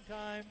time.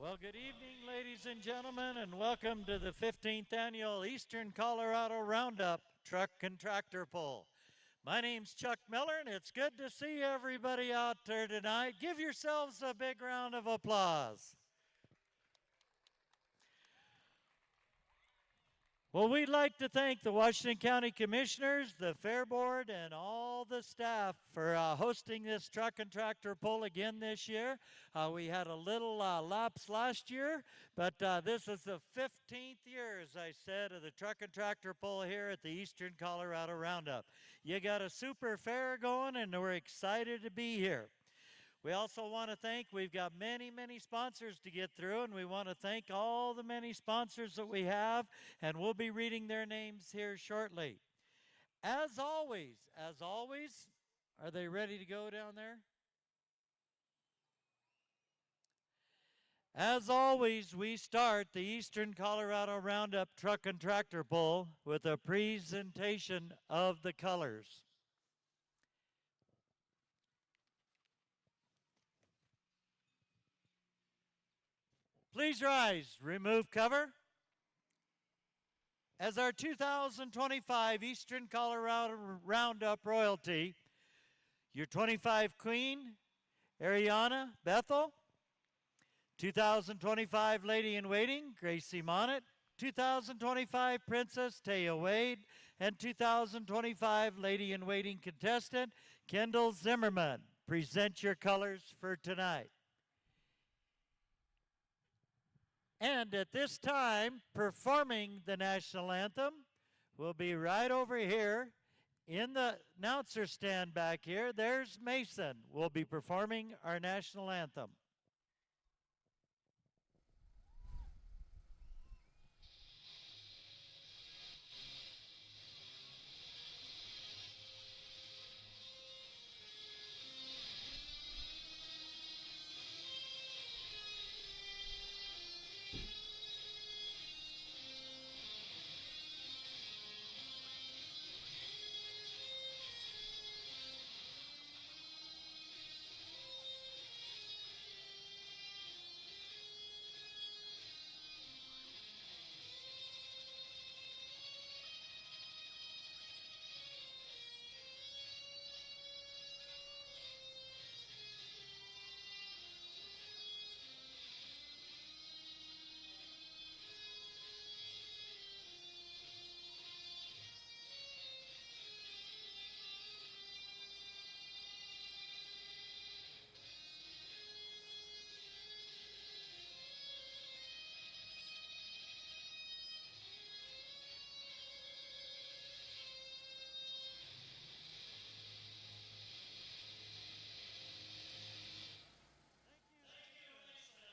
Well, good evening, ladies and gentlemen, and welcome to the 15th annual Eastern Colorado Roundup Truck and Tractor Pull. My name's Chuck Miller, and it's good to see everybody out there tonight. Give yourselves a big round of applause. Well, we'd like to thank the Washington County Commissioners, the Fair Board, and all the staff for hosting this truck and tractor pull again this year. We had a little lapse last year, but this is the 15th year, as I said, of the truck and tractor pull here at the Eastern Colorado Roundup. You got a super fair going, and we're excited to be here. We also want to thank, we've got many sponsors to get through, and we want to thank all the many sponsors that we have, and we'll be reading their names here shortly. As always, are they ready to go down there? As always, we start the Eastern Colorado Roundup Truck and Tractor Pull with a presentation of the colors. Please rise, remove cover. As our 2025 Eastern Colorado Roundup royalty, your 25 Queen, Ariana Bethel, 2025 Lady in Waiting, Gracie Monnet, 2025 Princess Taya Wade, and 2025 Lady in Waiting contestant, Kendall Zimmerman. Present your colors for tonight. And at this time, performing the national anthem will be right over here in the announcer stand back here. There's Mason. We'll be performing our national anthem.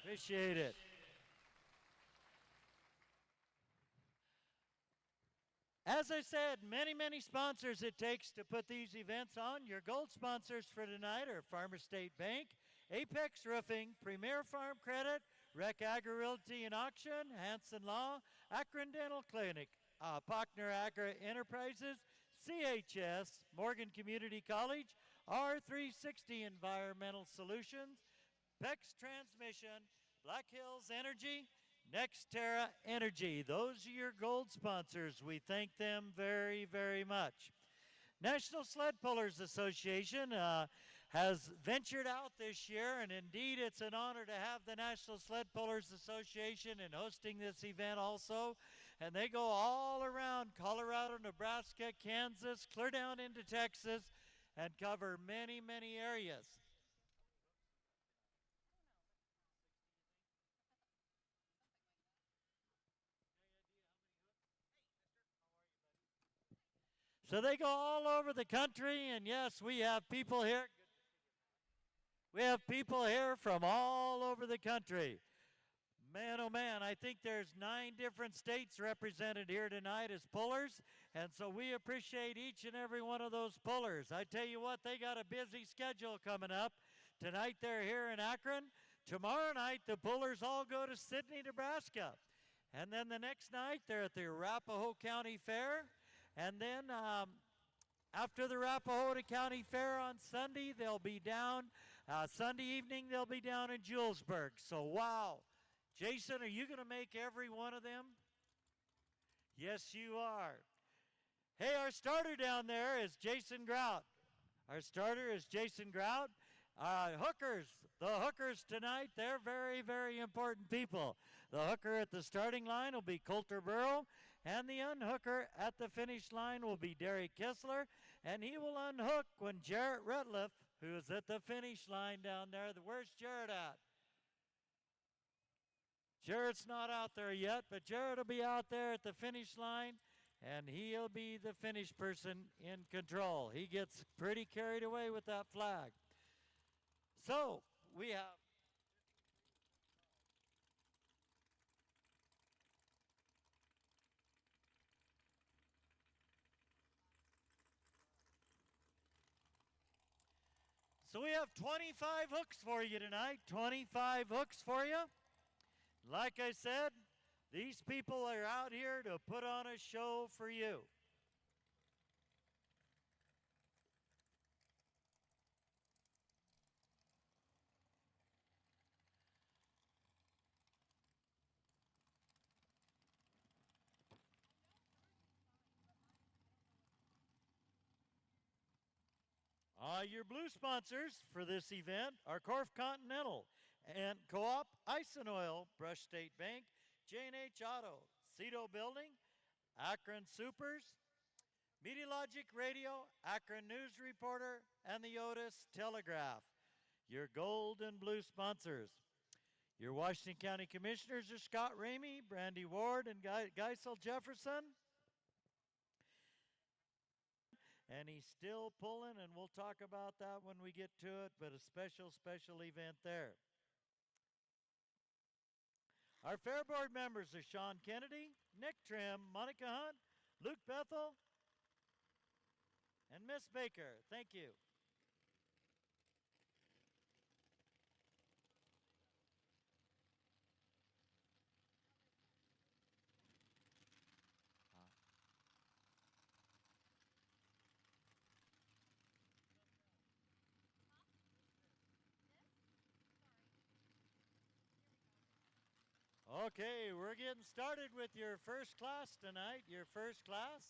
Appreciate it. As I said, many sponsors it takes to put these events on. Your gold sponsors for tonight are Farmer State Bank, Apex Roofing, Premier Farm Credit, Rec Agri Realty and Auction, Hanson Law, Akron Dental Clinic, Pochner Agri Enterprises, CHS, Morgan Community College, R360 Environmental Solutions, PEX Transmission, Black Hills Energy, NextEra Energy. Those are your gold sponsors. We thank them very much. National Sled Pullers Association has ventured out this year, and indeed it's an honor to have the National Sled Pullers Association in hosting this event also. And they go all around Colorado, Nebraska, Kansas, clear down into Texas, and cover many areas. So they go all over the country, and yes, we have people here. We have people here from all over the country. Man, oh man, I think there's 9 different states represented here tonight as pullers, and so we appreciate each and every one of those pullers. I tell you what, they got a busy schedule coming up. Tonight they're here in Akron. Tomorrow night, the pullers all go to Sidney, Nebraska. And then the next night, they're at the Arapahoe County Fair. And then after the Arapahoe County Fair on Sunday, they'll be down, Sunday evening, they'll be down in Julesburg. So, wow, Jason, are you going to make every one of them? Yes, you are. Hey, our starter down there is Jason Grout. Our starter is Jason Grout. Hookers, the hookers tonight, they're very, very important people. The hooker at the starting line will be Coulter Burrow, and the unhooker at the finish line will be Derek Kessler, and he will unhook when Jarrett Retliff, who is at the finish line down there. Where's Jarrett at? Jarrett's not out there yet, but Jarrett will be out there at the finish line, and he'll be the finish person in control. He gets pretty carried away with that flag. So we have So we have 25 hooks for you tonight. 25 hooks for you. Like I said, these people are out here to put on a show for you. Your blue sponsors for this event are Corf Continental and Co-op Ice and Oil, Brush State Bank, J&H Auto, Cito Building, Akron Supers, Medialogic Radio, Akron News Reporter, and the Otis Telegraph. Your gold and blue sponsors. Your Washington County Commissioners are Scott Ramey, Brandy Ward, and Geisel Jefferson. And he's still pulling, and we'll talk about that when we get to it, but a special, special event there. Our Fair Board members are Sean Kennedy, Nick Trim, Monica Hunt, Luke Bethel, and Miss Baker. Thank you. Okay, we're getting started with your first class tonight. Your first class.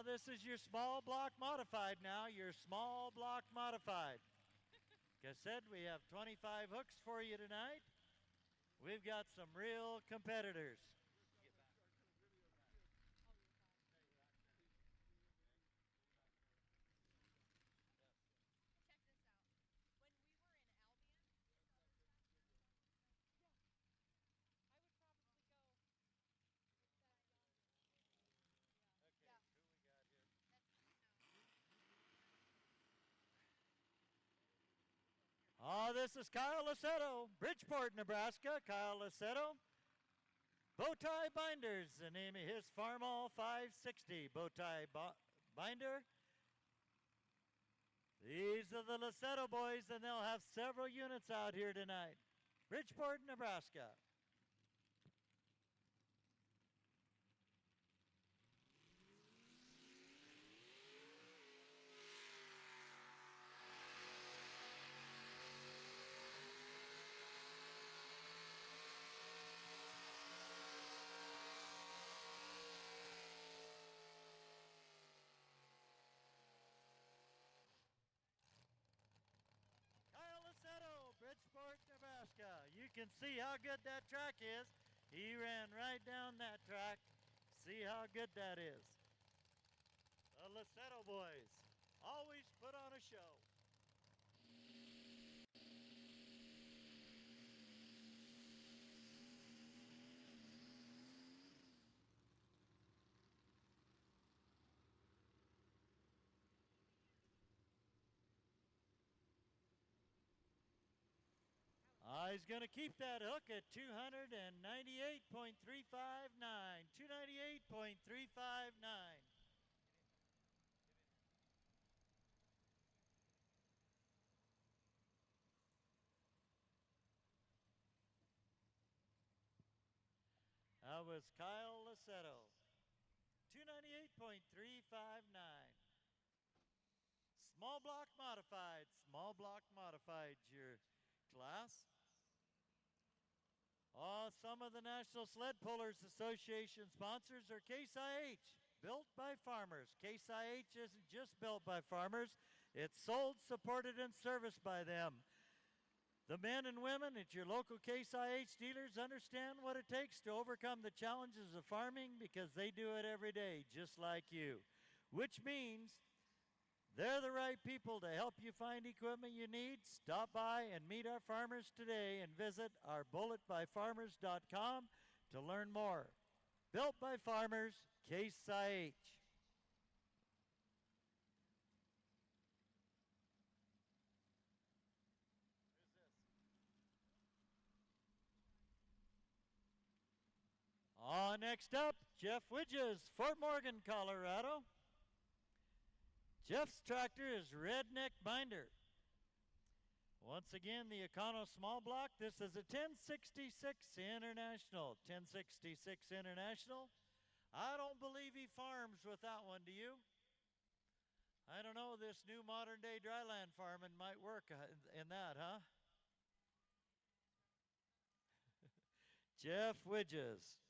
This is your small block modified now. Your small block modified. Like I said, we have 25 hooks for you tonight. We've got some real competitors. This is Kyle Lassetto, Bridgeport, Nebraska. Kyle Lassetto. Bowtie Binders, the name of his Farmall 560 Bowtie Binder. These are the Lassetto boys, and they'll have several units out here tonight. Bridgeport, Nebraska. Bridgeport, Nebraska. You can see how good that track is. He ran right down that track. See how good that is. The Lassetto boys always put on a show. He's going to keep that hook at 298.359. 298.359. That was Kyle Lassetto. 298.359. Small block modified, your class. Some of the National Sled Pullers Association sponsors are Case IH, built by farmers. Case IH isn't just built by farmers, it's sold, supported, and serviced by them. The men and women at your local Case IH dealers understand what it takes to overcome the challenges of farming because they do it every day, just like you. Which means they're the right people to help you find equipment you need. Stop by and meet our farmers today and visit our bulletbyfarmers.com to learn more. Built by farmers, Case IH. Next up, Jeff Widges, Fort Morgan, Colorado. Jeff's tractor is Redneck Binder. Once again, the Econo Small Block. This is a 1066 International. 1066 International. I don't believe he farms with that one, do you? I don't know, this new modern day dryland farming might work in that, huh? Jeff Widges,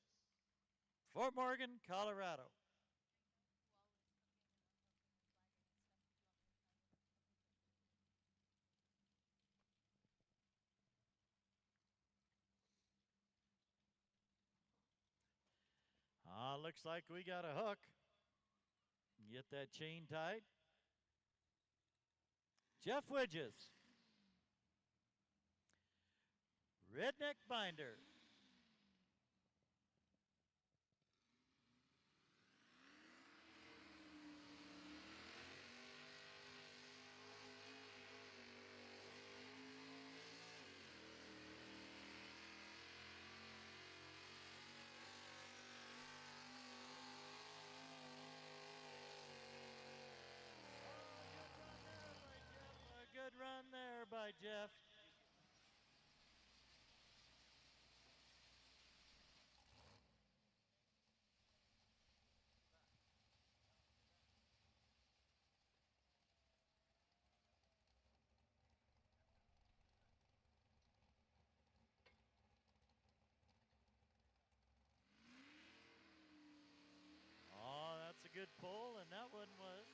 Fort Morgan, Colorado. Looks like we got a hook. Get that chain tight. Jeff Widges, Redneck Binder. Good run there by Jeff. That's a good pull, and that one was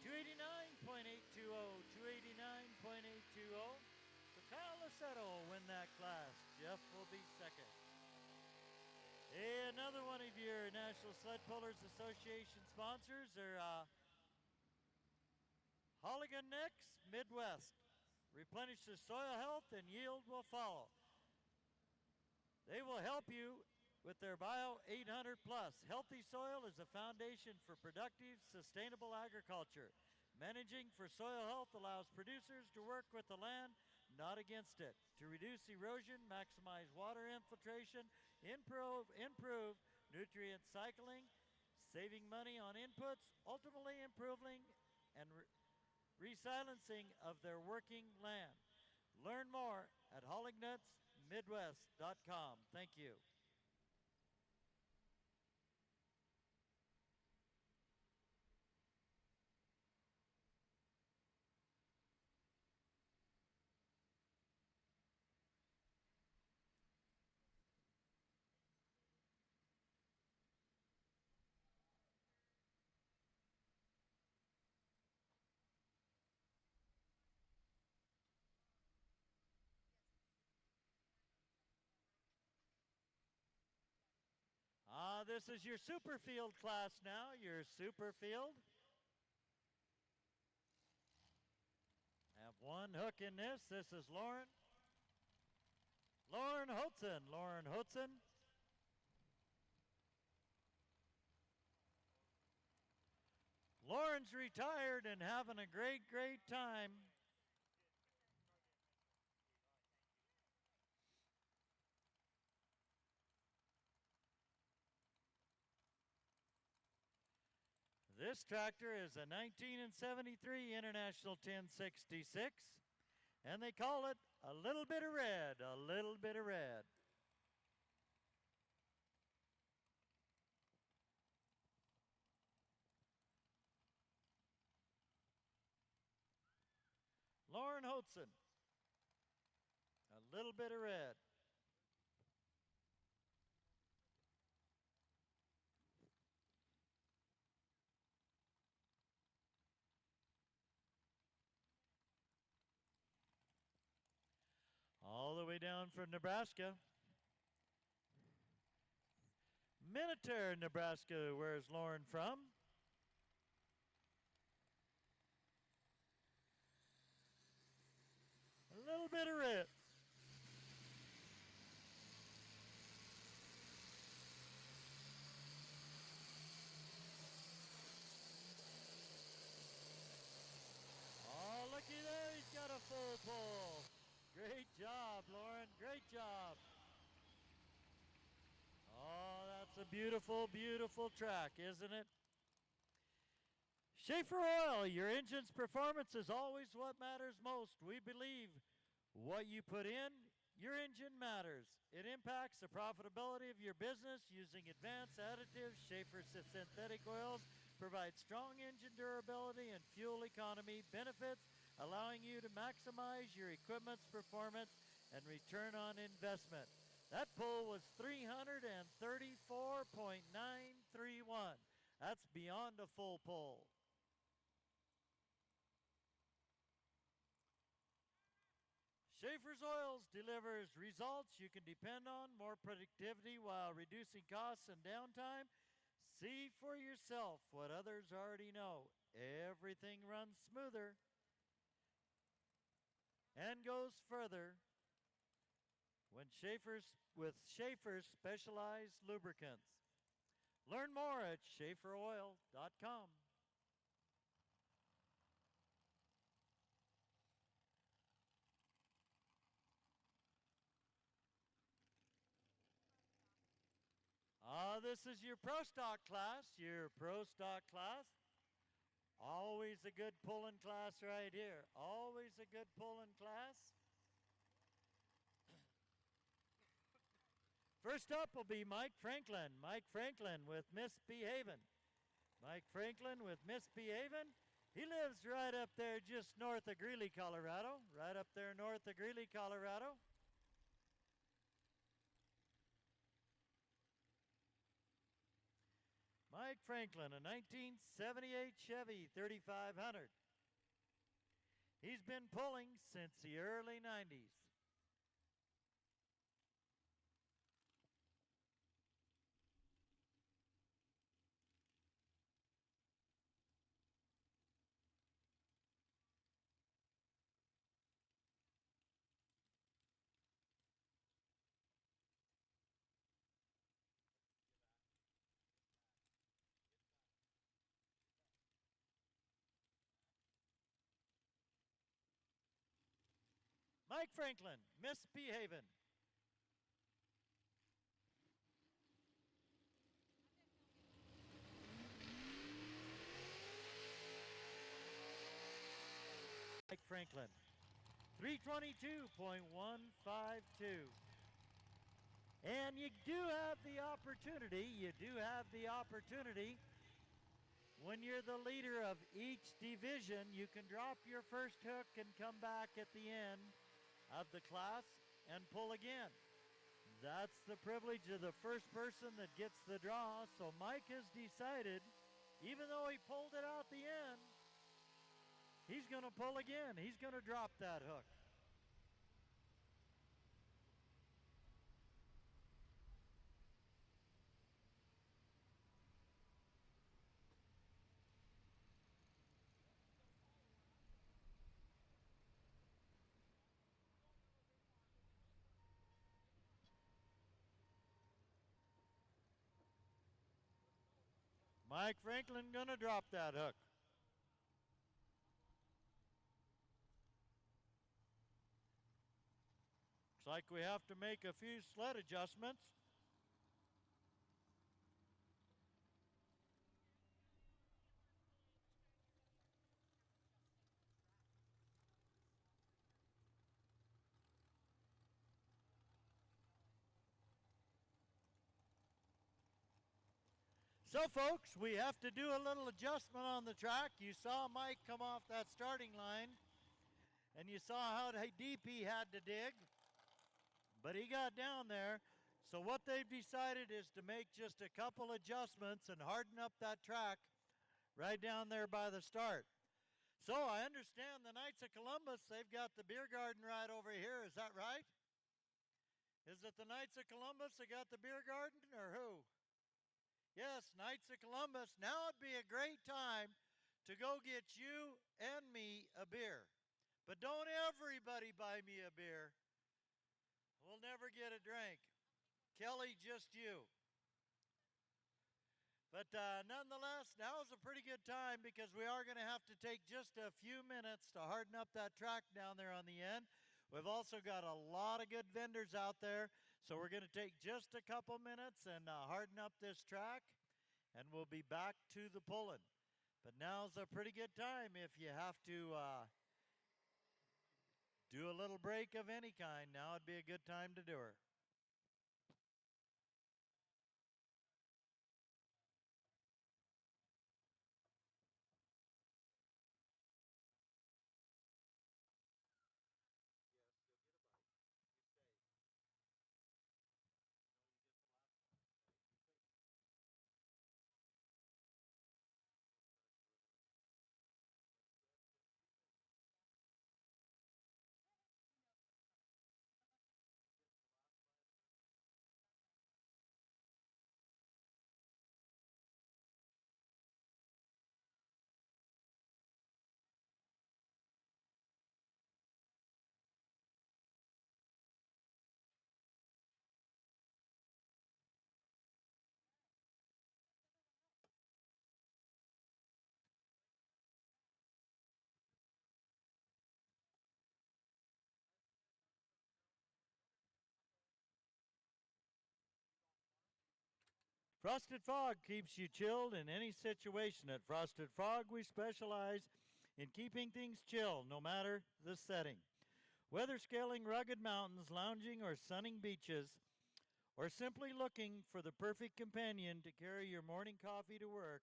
289.820, 289.820. So Kyle Lassetto will win that class. Jeff will be second. Another one of your National Sled Pullers Association sponsors are Holligan Next Midwest. Replenish the soil health and yield will follow. They will help you with their Bio 800 Plus. Healthy soil is a foundation for productive, sustainable agriculture. Managing for soil health allows producers to work with the land, not against it, to reduce erosion, maximize water infiltration, improve nutrient cycling, saving money on inputs, ultimately improving and resilencing of their working land. Learn more at hollingnutsmidwest.com. Thank you. This is your super field class now, your super field. Have one hook in this. This is Lauren. Lauren Holtzen. Lauren Holtzen. Lauren's retired and having a great, great time. This tractor is a 1973 International 1066, and they call it a little bit of red, a little bit of red. Lauren Hotzen. A little bit of red. All the way down from Nebraska. Minutair, Nebraska, where's Lauren from? A little bit of red. Oh, looky there, he's got a full pull. Great job, Lauren, great job. Oh, that's a beautiful, beautiful track, isn't it? Schaefer Oil, your engine's performance is always what matters most. We believe what you put in, your engine matters. It impacts the profitability of your business using advanced additives. Schaefer's synthetic oils provide strong engine durability and fuel economy benefits, allowing you to maximize your equipment's performance and return on investment. That pull was 334.931. That's beyond a full pull. Schaefer's Oils delivers results you can depend on, more productivity while reducing costs and downtime. See for yourself what others already know. Everything runs smoother and goes further with Schaefer's specialized lubricants. Learn more at schaeferoil.com. This is your Pro Stock class, Always a good pulling class right here. Always a good pulling class. First up will be Mike Franklin. Mike Franklin with Misbehavin'. Mike Franklin with Misbehavin'. He lives right up there just north of Greeley, Colorado. Right up there north of Greeley, Colorado. Mike Franklin, a 1978 Chevy 3500. He's been pulling since the early 90s. Mike Franklin, Misbehavin'. Mike Franklin, 322.152. And you do have the opportunity, when you're the leader of each division, you can drop your first hook and come back at the end of the class and pull again. That's the privilege of the first person that gets the draw. So Mike has decided, even though he pulled it out the end, he's going to pull again. He's going to drop that hook. Mike Franklin going to drop that hook. Looks like we have to make a few sled adjustments. So, folks, we have to do a little adjustment on the track. You saw Mike come off that starting line. And you saw how deep he had to dig, but he got down there. So what they've decided is to make just a couple adjustments and harden up that track right down there by the start. So I understand the Knights of Columbus, they've got the beer garden right over here. Is that right? Is it the Knights of Columbus that got the beer garden, or who? Yes, Knights of Columbus. Now would be a great time to go get you and me a beer. But don't everybody buy me a beer. We'll never get a drink. Kelly, just you. But nonetheless, now is a pretty good time because we are going to have to take just a few minutes to harden up that track down there on the end. We've also got a lot of good vendors out there, so we're going to take just a couple minutes and harden up this track, and we'll be back to the pulling. But now's a pretty good time if you have to do a little break of any kind. Now would be a good time to do her. Frosted Frog keeps you chilled in any situation. At Frosted Frog, we specialize in keeping things chill no matter the setting. Whether scaling rugged mountains, lounging, or sunning beaches, or simply looking for the perfect companion to carry your morning coffee to work,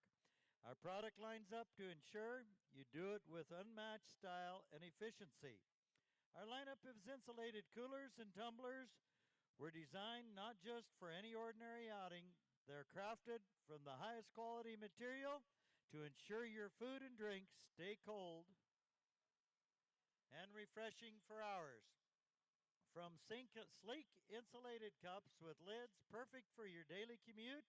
our product lines up to ensure you do it with unmatched style and efficiency. Our lineup of insulated coolers and tumblers were designed not just for any ordinary outing, they're crafted from the highest quality material to ensure your food and drinks stay cold and refreshing for hours. From sleek insulated cups with lids perfect for your daily commute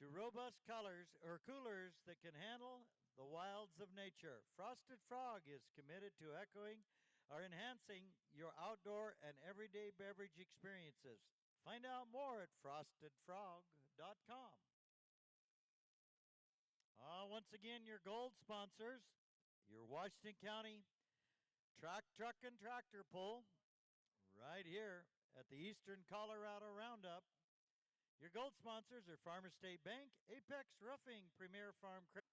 to robust colors or coolers that can handle the wilds of nature, Frosted Frog is committed to echoing or enhancing your outdoor and everyday beverage experiences. Find out more at frostedfrog.com. Once again, your gold sponsors, your Washington County Track, Truck, and Tractor Pull, right here at the Eastern Colorado Roundup. Your gold sponsors are Farmer State Bank, Apex Roofing, Premier Farm Credit.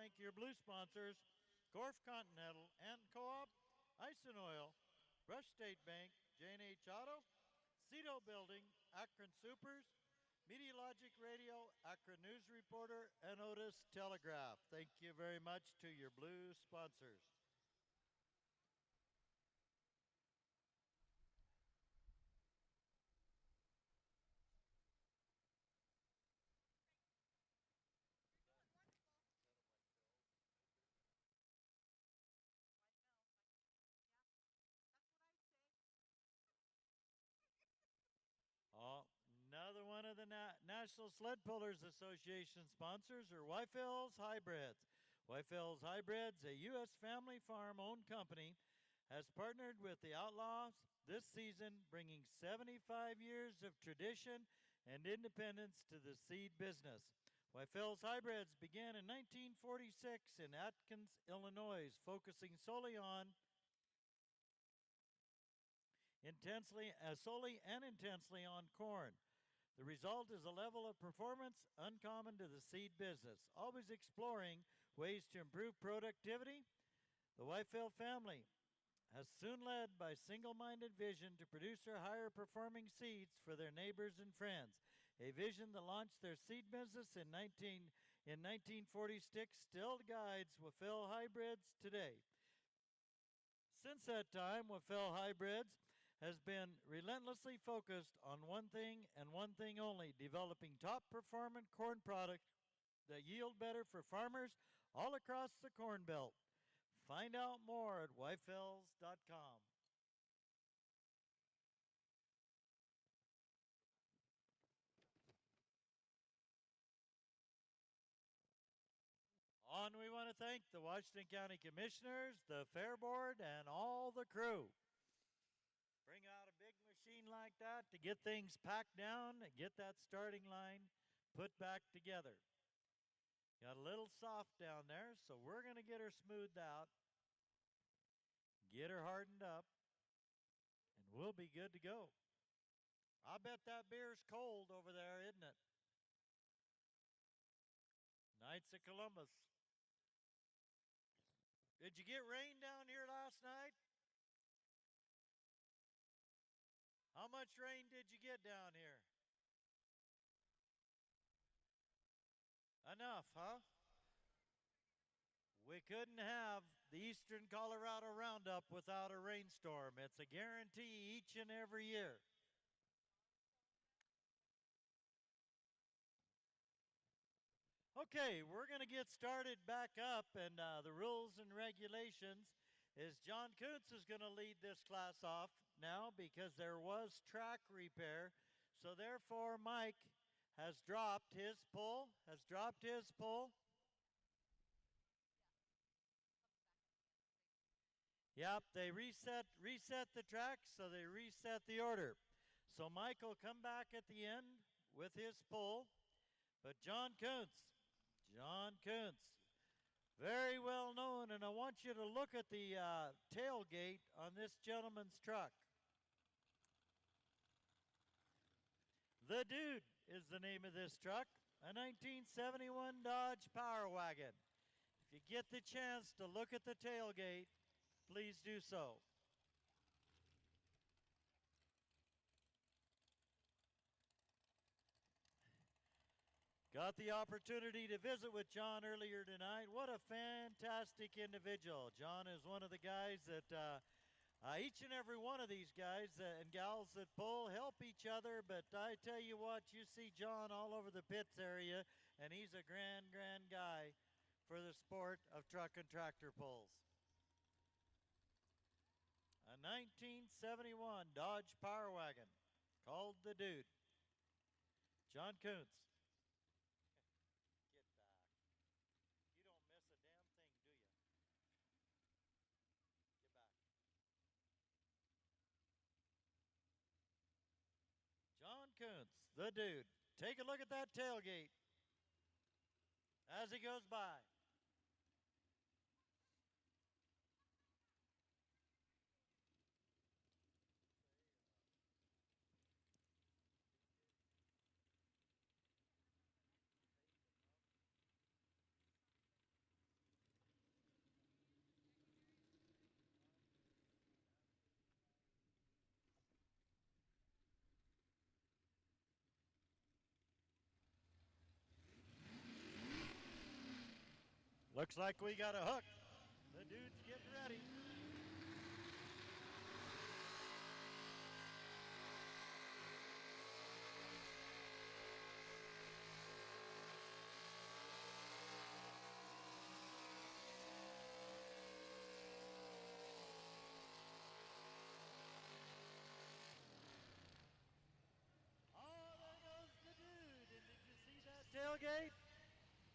thank your blue sponsors, Corf Continental and Co-op, Ice and Oil, Rush State Bank, J&H Auto, Cito Building, Akron Supers, Medialogic Radio, Akron News Reporter, and Otis Telegraph. Thank you very much to your blue sponsors. Oh, another one of the National Sled Pullers Association sponsors are Wyfels Hybrids. Wyfels Hybrids, a U.S. family farm-owned company, has partnered with the Outlaws this season, bringing 75 years of tradition and independence to the seed business. Wyfels Hybrids began in 1946 in Atkins, Illinois, focusing solely and intensely on corn. The result is a level of performance uncommon to the seed business, always exploring ways to improve productivity. The Wyfeld family has soon led by single-minded vision to produce their higher performing seeds for their neighbors and friends. A vision that launched their seed business in 1946 still guides Wyfeld Hybrids today. Since that time, Wyfeld Hybrids has been relentlessly focused on one thing and one thing only, developing top performant corn products that yield better for farmers all across the Corn Belt. Find out more at wyfels.com. On we want to thank the Washington County Commissioners, the Fair Board, and all the crew. Bring out a big machine like that to get things packed down and get that starting line put back together. Got a little soft down there, so we're going to get her smoothed out, get her hardened up, and we'll be good to go. I bet that beer's cold over there, isn't it? Knights of Columbus. Did you get rain down here last night? How much rain did you get down here? Enough, huh? We couldn't have the Eastern Colorado Roundup without a rainstorm. It's a guarantee each and every year. Okay, we're going to get started back up, and the rules and regulations is John Kuntz is going to lead this class off now because there was track repair. So therefore, Mike has dropped his pull, Yep, they reset the track, so they reset the order. So Mike will come back at the end with his pull, but John Kuntz, very well known, and I want you to look at the tailgate on this gentleman's truck. The Dude is the name of this truck, a 1971 Dodge Power Wagon. If you get the chance to look at the tailgate, please do so. Got the opportunity to visit with John earlier tonight. What a fantastic individual. John is one of the guys that each and every one of these guys and gals that pull help each other, but I tell you what, you see John all over the pits area, and he's a grand guy for the sport of truck and tractor pulls. A 1971 Dodge Power Wagon called the Dude. John Kuntz. Get back. You don't miss a damn thing, do you? Get back. John Kuntz, the Dude. Take a look at that tailgate as he goes by. Looks like we got a hook. The dude's getting ready. Oh, there goes the dude. And did you see that tailgate?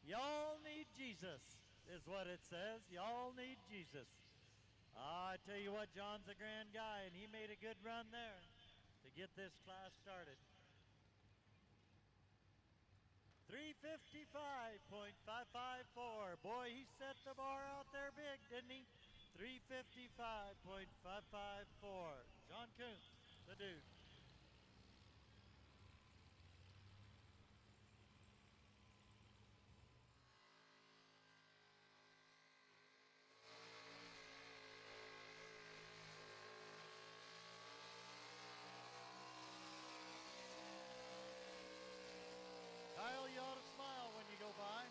Y'all need Jesus, is what it says. Y'all need Jesus. I tell you what, John's a grand guy, and he made a good run there to get this class started. 355.554. Boy, he set the bar out there big, didn't he? 355.554. John Kuntz, the dude. Kyle, you ought to smile when you go by.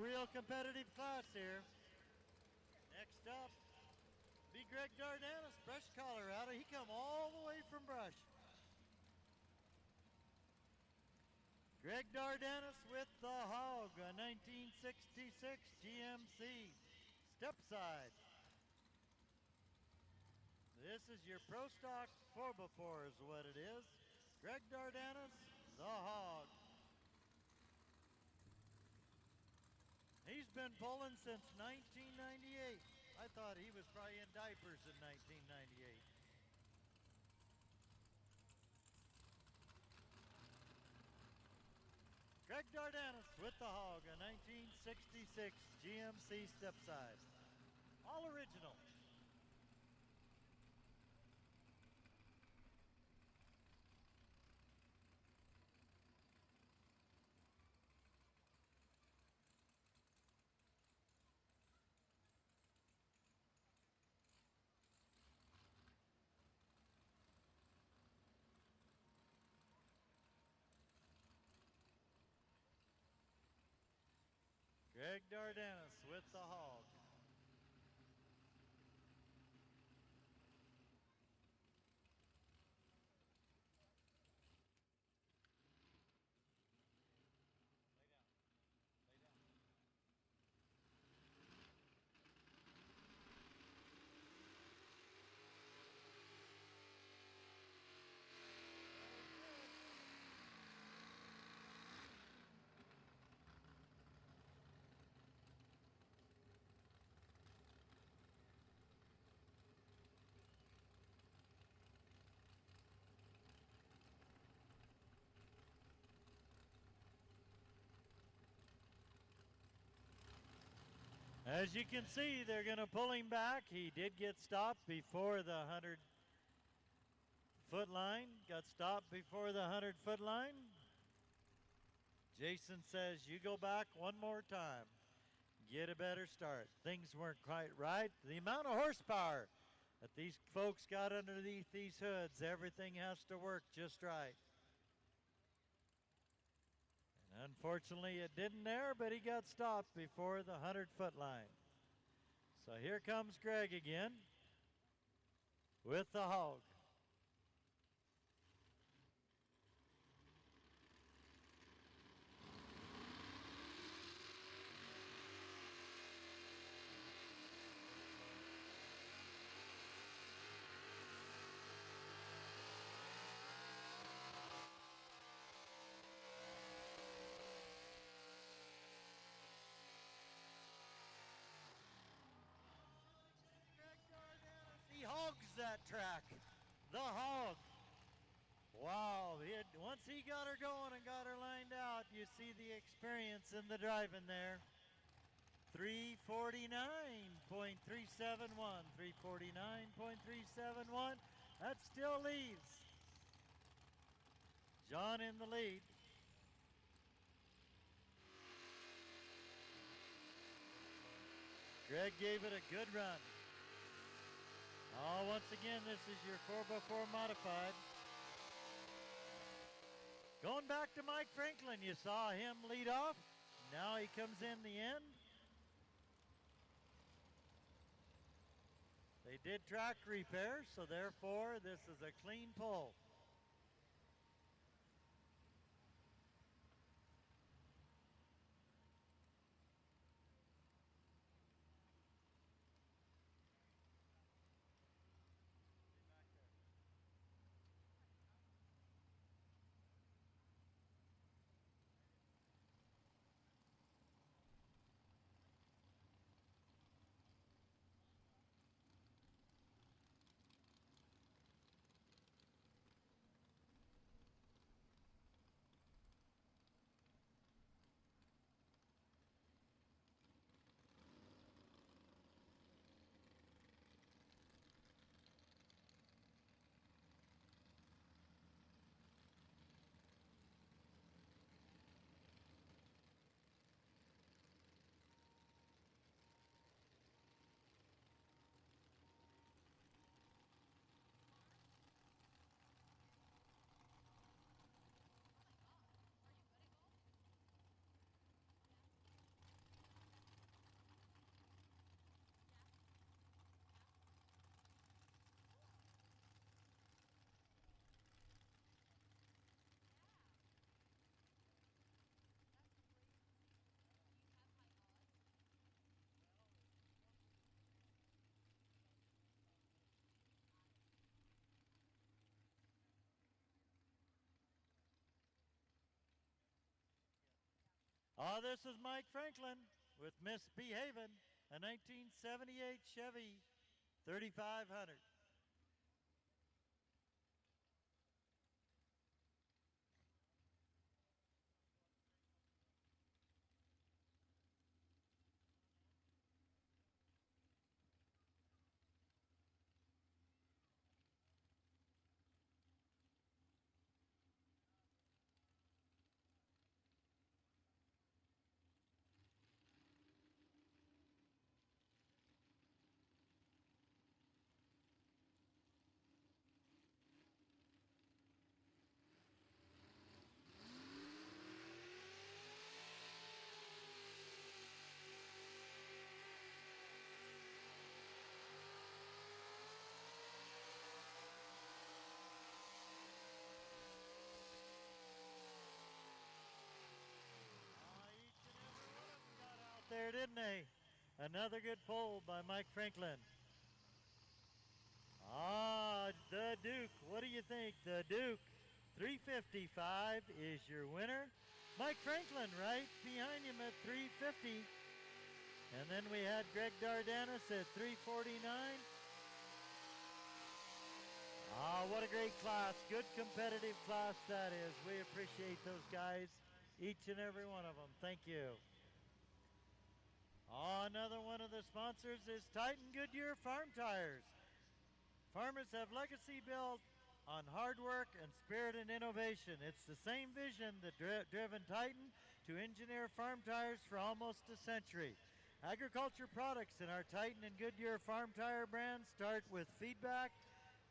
Real competitive class here. Next up, be Greg Dardanis, Brush, Colorado. He come all the way from Brush. Greg Dardanis with the Hog, a 1966 GMC stepside. This is your Pro Stock 4x4 is what it is. Greg Dardanis, the Hog. He's been pulling since 1998. I thought he was probably in diapers in 1998. Greg Dardanis with the Hog, a 1966 GMC stepside. All original. Greg Dardanis with the Hog. As you can see, they're going to pull him back. He did get stopped before the 100-foot line. Got stopped before the 100-foot line. Jason says, you go back one more time. Get a better start. Things weren't quite right. The amount of horsepower that these folks got underneath these hoods, everything has to work just right. Unfortunately, it didn't there, but he got stopped before the 100-foot line. So here comes Greg again with the Hog. He hogs that track. The Hog. Wow. Once he got her going and got her lined out, you see the experience in the driving there. 349.371. 349.371. That still leaves John in the lead. Greg gave it a good run. Once again, this is your 4x4 modified. Going back to Mike Franklin, you saw him lead off. Now he comes in the end. They did track repair, so therefore this is a clean pole. This is Mike Franklin with Misbehavin', a 1978 Chevy 3500. There, didn't they? Another good pull by Mike Franklin. The Duke. What do you think? The Duke 355 is your winner. Mike Franklin right behind him at 350. And then we had Greg Dardanis at 349. What a great class. Good competitive class that is. We appreciate those guys, each and every one of them. Thank you. Another one of the sponsors is Titan Goodyear Farm Tires. Farmers have legacy built on hard work and spirit and innovation. It's the same vision that driven Titan to engineer farm tires for almost a century. Agriculture products in our Titan and Goodyear Farm Tire brands start with feedback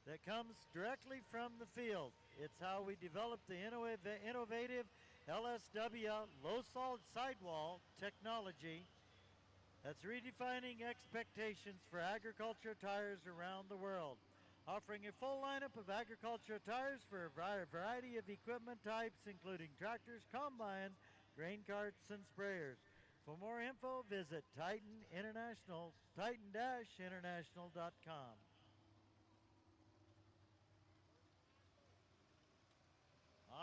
that comes directly from the field. It's how we develop the innovative LSW low salt sidewall technology that's redefining expectations for agriculture tires around the world. Offering a full lineup of agriculture tires for a variety of equipment types, including tractors, combines, grain carts, and sprayers. For more info, visit titan-international.com.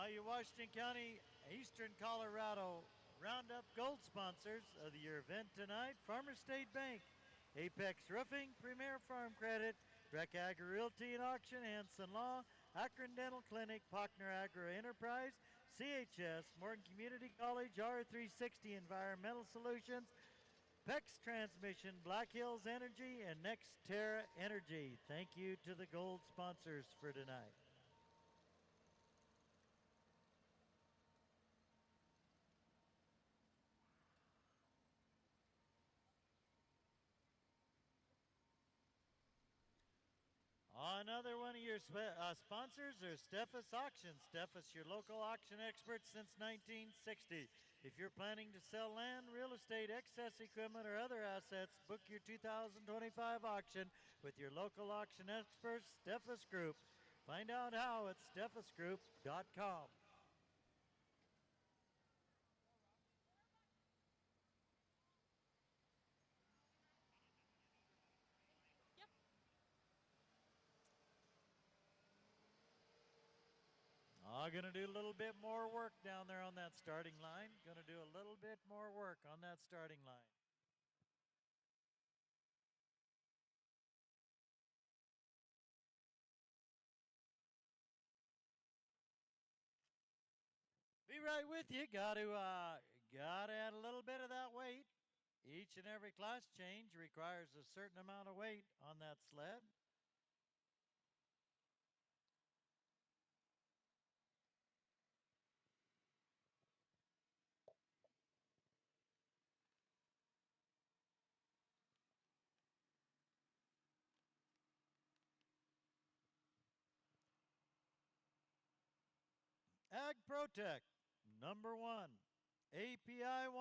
Your Washington County, Eastern Colorado Roundup Gold sponsors of your event tonight: Farmer State Bank, Apex Roofing, Premier Farm Credit, Breck Agri Realty and Auction, Hanson Law, Akron Dental Clinic, Pochner Agro Enterprise, CHS, Morgan Community College, R360 Environmental Solutions, PEX Transmission, Black Hills Energy, and NextTerra Energy. Thank you to the gold sponsors for tonight. Another one of your sponsors are Steffes Auctions. Steffes, your local auction expert since 1960. If you're planning to sell land, real estate, excess equipment, or other assets, book your 2025 auction with your local auction experts, Steffes Group. Find out how at steffesgroup.com. Yep. I'm going to do a little bit more work down there on that starting line. Going to do a little bit more work on that starting line. Be right with you. Got to add a little bit of that weight. Each and every class change requires a certain amount of weight on that sled. Ag Protect, number one, API 1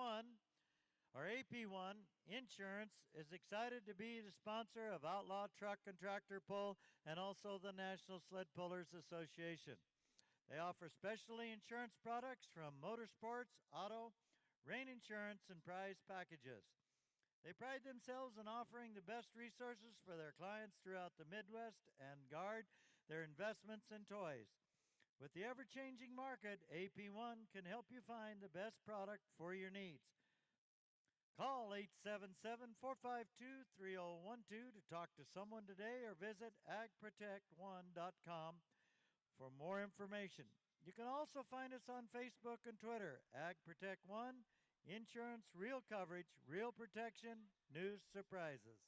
or AP1 Insurance is excited to be the sponsor of Outlaw Truck and Tractor Pull and also the National Sled Pullers Association. They offer specialty insurance products from motorsports, auto, rain insurance, and prize packages. They pride themselves in offering the best resources for their clients throughout the Midwest and guard their investments and toys. With the ever changing market, AP1 can help you find the best product for your needs. Call 877 452 3012 to talk to someone today or visit agprotect1.com for more information. You can also find us on Facebook and Twitter, Ag Protect One, insurance, real coverage, real protection, news surprises.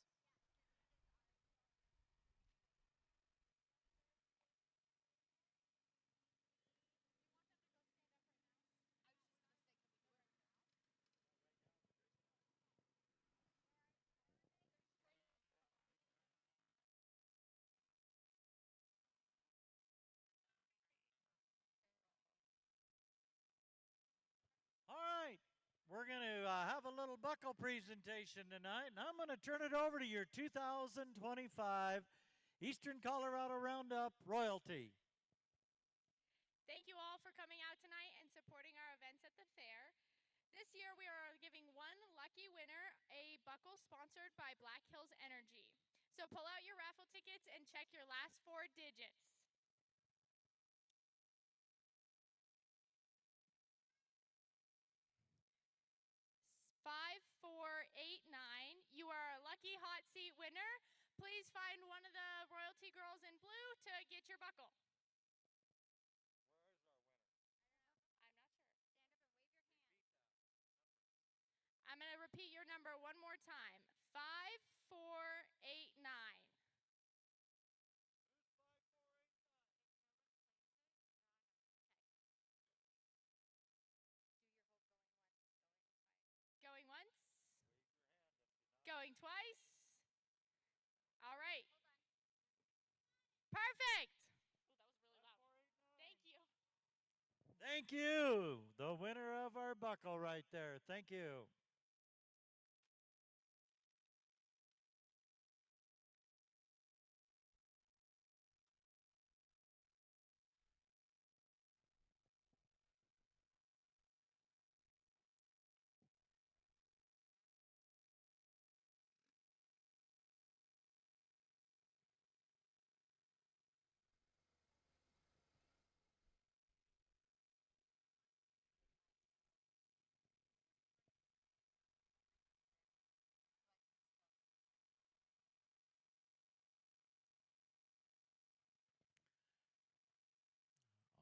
All right, we're going to have a little buckle presentation tonight, and I'm going to turn it over to your 2025 Eastern Colorado Roundup royalty. Thank you all for coming out tonight and supporting our events at the fair. This year we are giving one lucky winner a buckle sponsored by Black Hills Energy. So pull out your raffle tickets and check your last four digits. 5489. You are a lucky hot seat winner. Please find one of the royalty girls in blue to get your buckle. Where is our winner? I'm not sure. Stand up and wave your hand. I'm going to repeat your number one more time. 5489. Who's 5489? Going once. Wave your hand if you know. Going twice. All right. Perfect. Oh, that was really loud. Thank you. Thank you. The winner of our buckle right there. Thank you.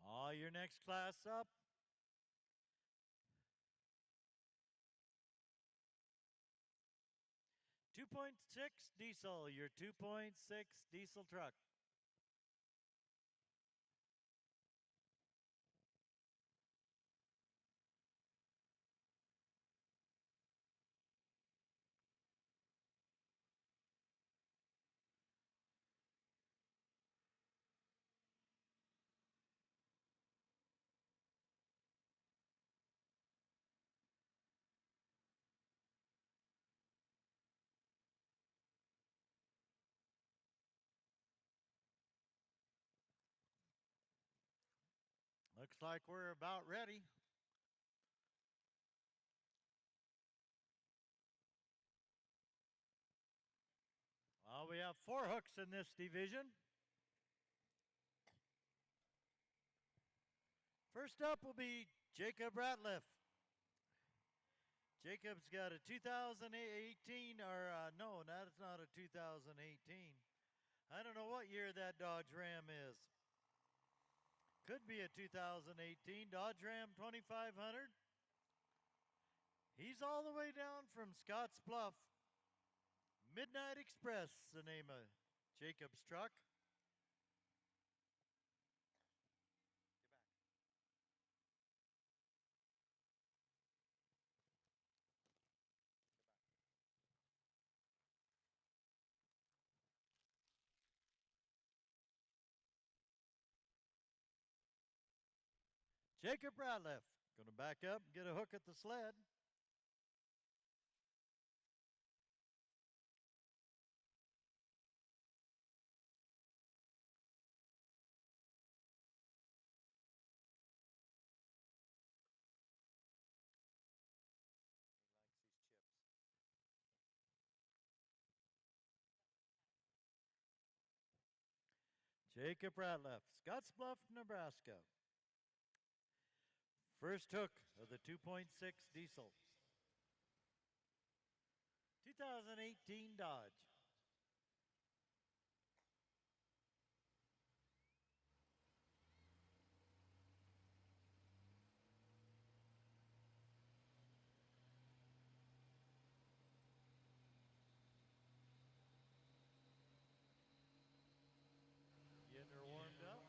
All your next class up. .6 diesel, your 2.6 diesel truck. Looks like we're about ready. Well, we have 4 hooks in this division. First up will be Jacob Ratliff. Jacob's got a 2018, or no, that's not a 2018. I don't know what year that Dodge Ram is. Could be a 2018 Dodge Ram 2500. He's all the way down from Scotts Bluff. Midnight Express, the name of Jacob's truck. Jacob Ratliff going to back up and get a hook at the sled. Jacob Ratliff, Scottsbluff, Nebraska. First hook of the 2.6 diesel. 2018 Dodge. Getting her warmed up.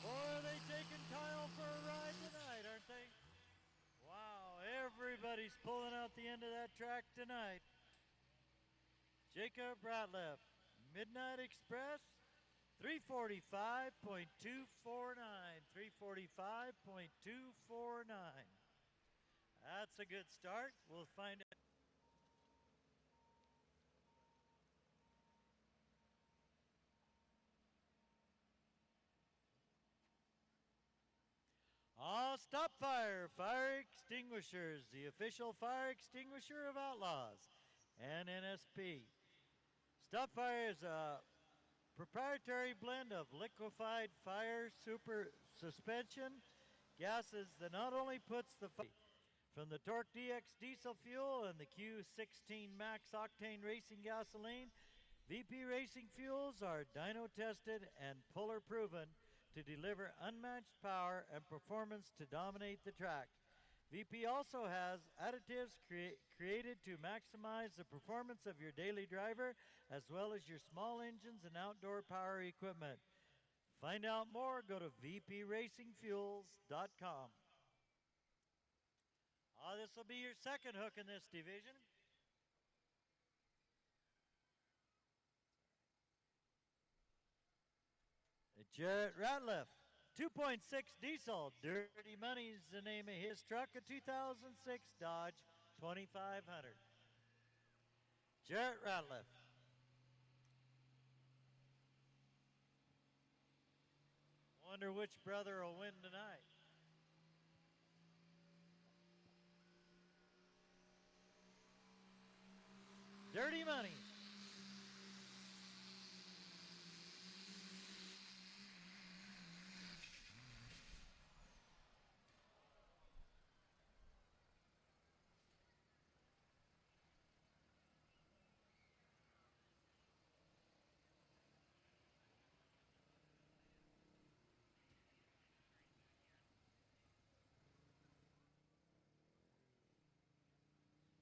Boy, are they taking Kyle for a ride tonight, aren't they? Wow, everybody's pulling out the end of that track tonight. Jacob Ratliff, Midnight Express, 345.249. 345.249. That's a good start. We'll find out. Stop fire, fire extinguishers, the official fire extinguisher of Outlaws and NSP. Stop fire is a proprietary blend of liquefied fire super suspension gases that not only puts the fire from the Torque DX diesel fuel and the Q16 Max Octane racing gasoline. VP Racing fuels are dyno tested and puller proven to deliver unmatched power and performance to dominate the track. VP also has additives created to maximize the performance of your daily driver as well as your small engines and outdoor power equipment. Find out more, go to vpracingfuels.com. This will be your second hook in this division. Jarrett Ratliff, 2.6 diesel. Dirty Money's the name of his truck, a 2006 Dodge 2500. Jarrett Ratliff. Wonder which brother will win tonight. Dirty Money.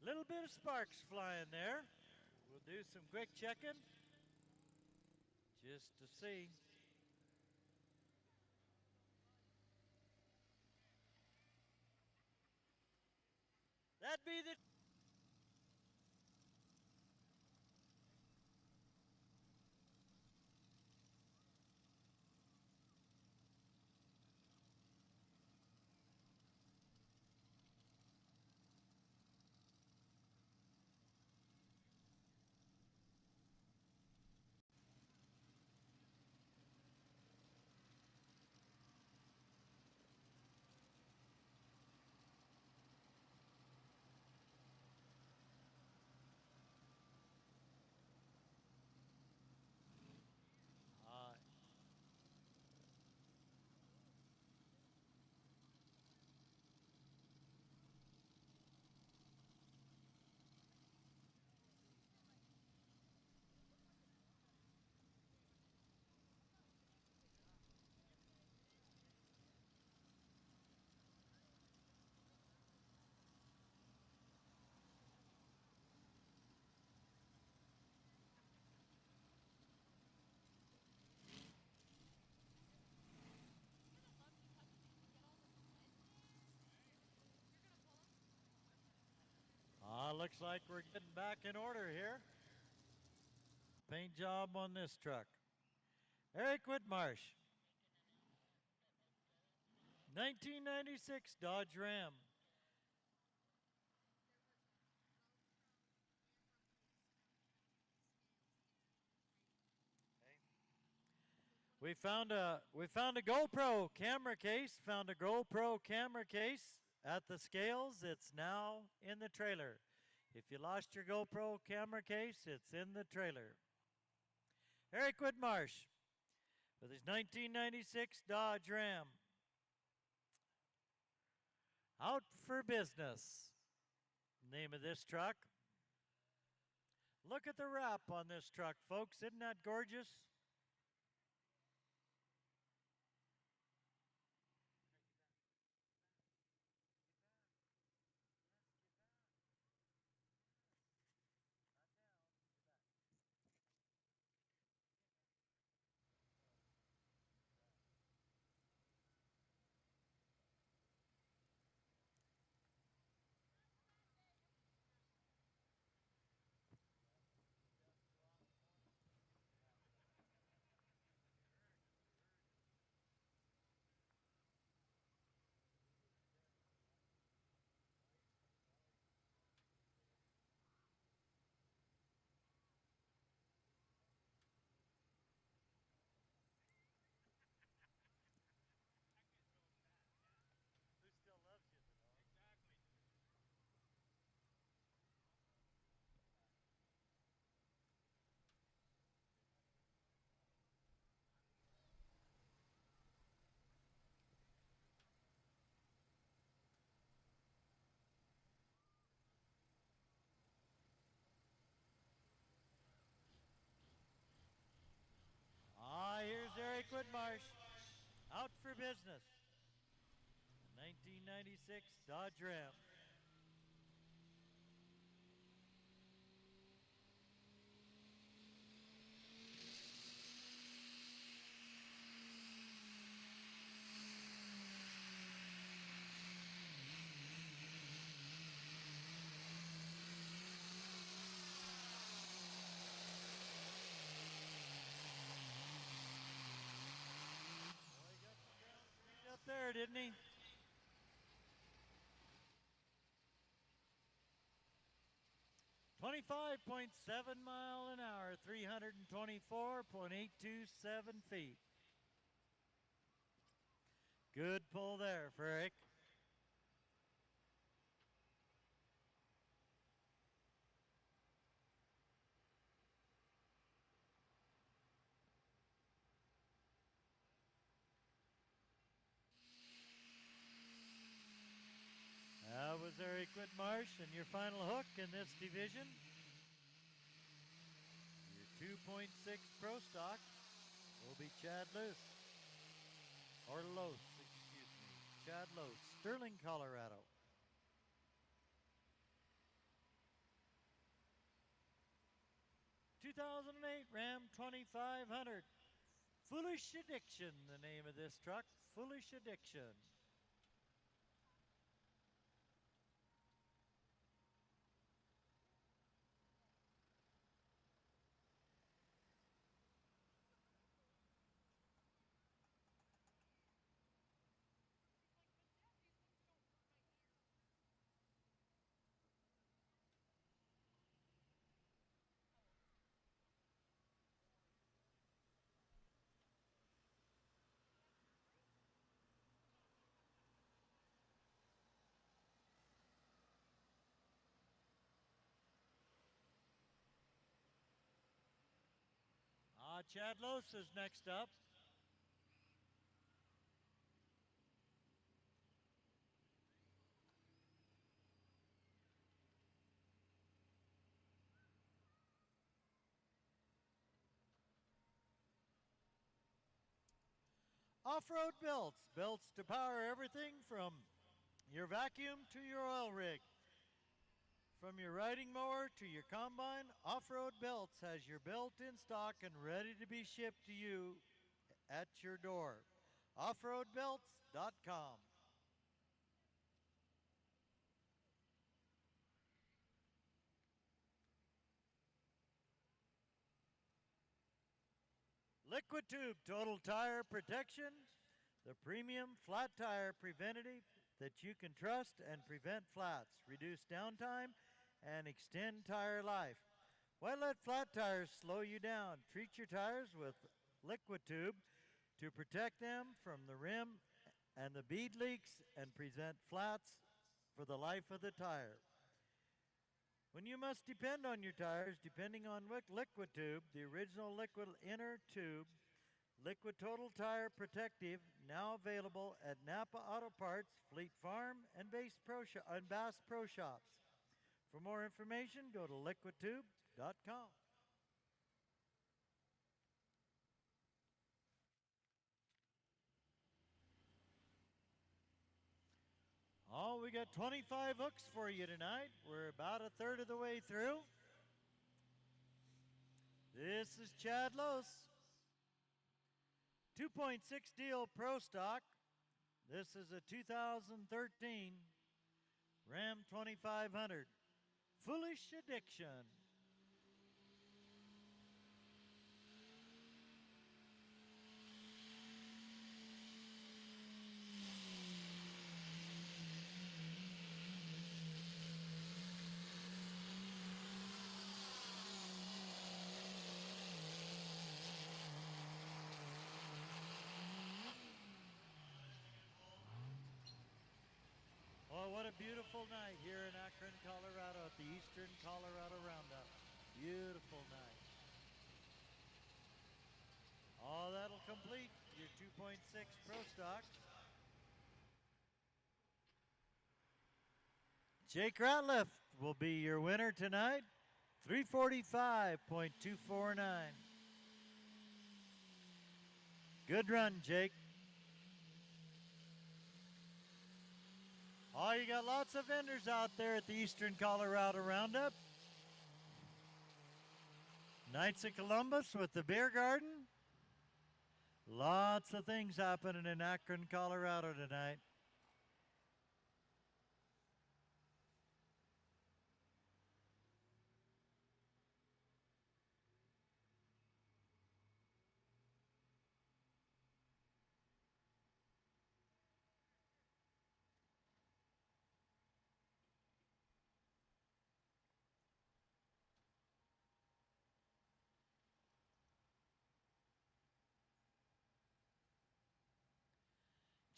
Little bit of sparks flying there. We'll do some quick checking just to see. That'd be the Looks like we're getting back in order here. Paint job on this truck. Eric Whitmarsh, 1996 Dodge Ram. We found a GoPro camera case. Found a GoPro camera case at the scales. It's now in the trailer. If you lost your GoPro camera case, it's in the trailer. Eric Whitmarsh with his 1996 Dodge Ram. Out for business. Name of this truck. Look at the wrap on this truck, folks. Isn't that gorgeous? Here's Eric Whitmarsh. Out for business. 1996 Dodge Ram. Up there, didn't he? 25.7 mile an hour, 324.827 feet. Good pull there for Eric. That was Eric Whitmarsh, and your final hook in this division. Your 2.6 Pro Stock will be Chad Loose. Or Lose, excuse me. Chad Lose, Sterling, Colorado. 2008 Ram 2500. Foolish Addiction, the name of this truck. Foolish Addiction. Chad Lose is next up. Off-road belts. Belts to power everything from your vacuum to your oil rig. From your riding mower to your combine, Off-Road Belts has your belt in stock and ready to be shipped to you at your door. Offroadbelts.com. Liquid Tube Total Tire Protection, the premium flat tire preventative that you can trust and prevent flats, reduce downtime, and extend tire life. Why let flat tires slow you down? Treat your tires with Liquid Tube to protect them from the rim and the bead leaks and prevent flats for the life of the tire. When you must depend on your tires, depending on Liquid Tube, the original liquid inner tube, Liquid Total Tire Protective, now available at Napa Auto Parts, Fleet Farm, and Bass Pro Shops. For more information, go to liquidtube.com. Oh, we got 25 hooks for you tonight. We're about a third of the way through. This is Chad Lose. 2.6 deal Pro Stock. This is a 2013 Ram 2500. Foolish Addiction. Oh, what a beautiful night here in Akron, Colorado at the Eastern Colorado Roundup. Beautiful night. Oh, that'll complete your 2.6 Pro Stock. Jake Ratliff will be your winner tonight. 345.249. Good run, Jake. Oh, you got lots of vendors out there at the Eastern Colorado Roundup. Knights of Columbus with the beer garden. Lots of things happening in Akron, Colorado tonight.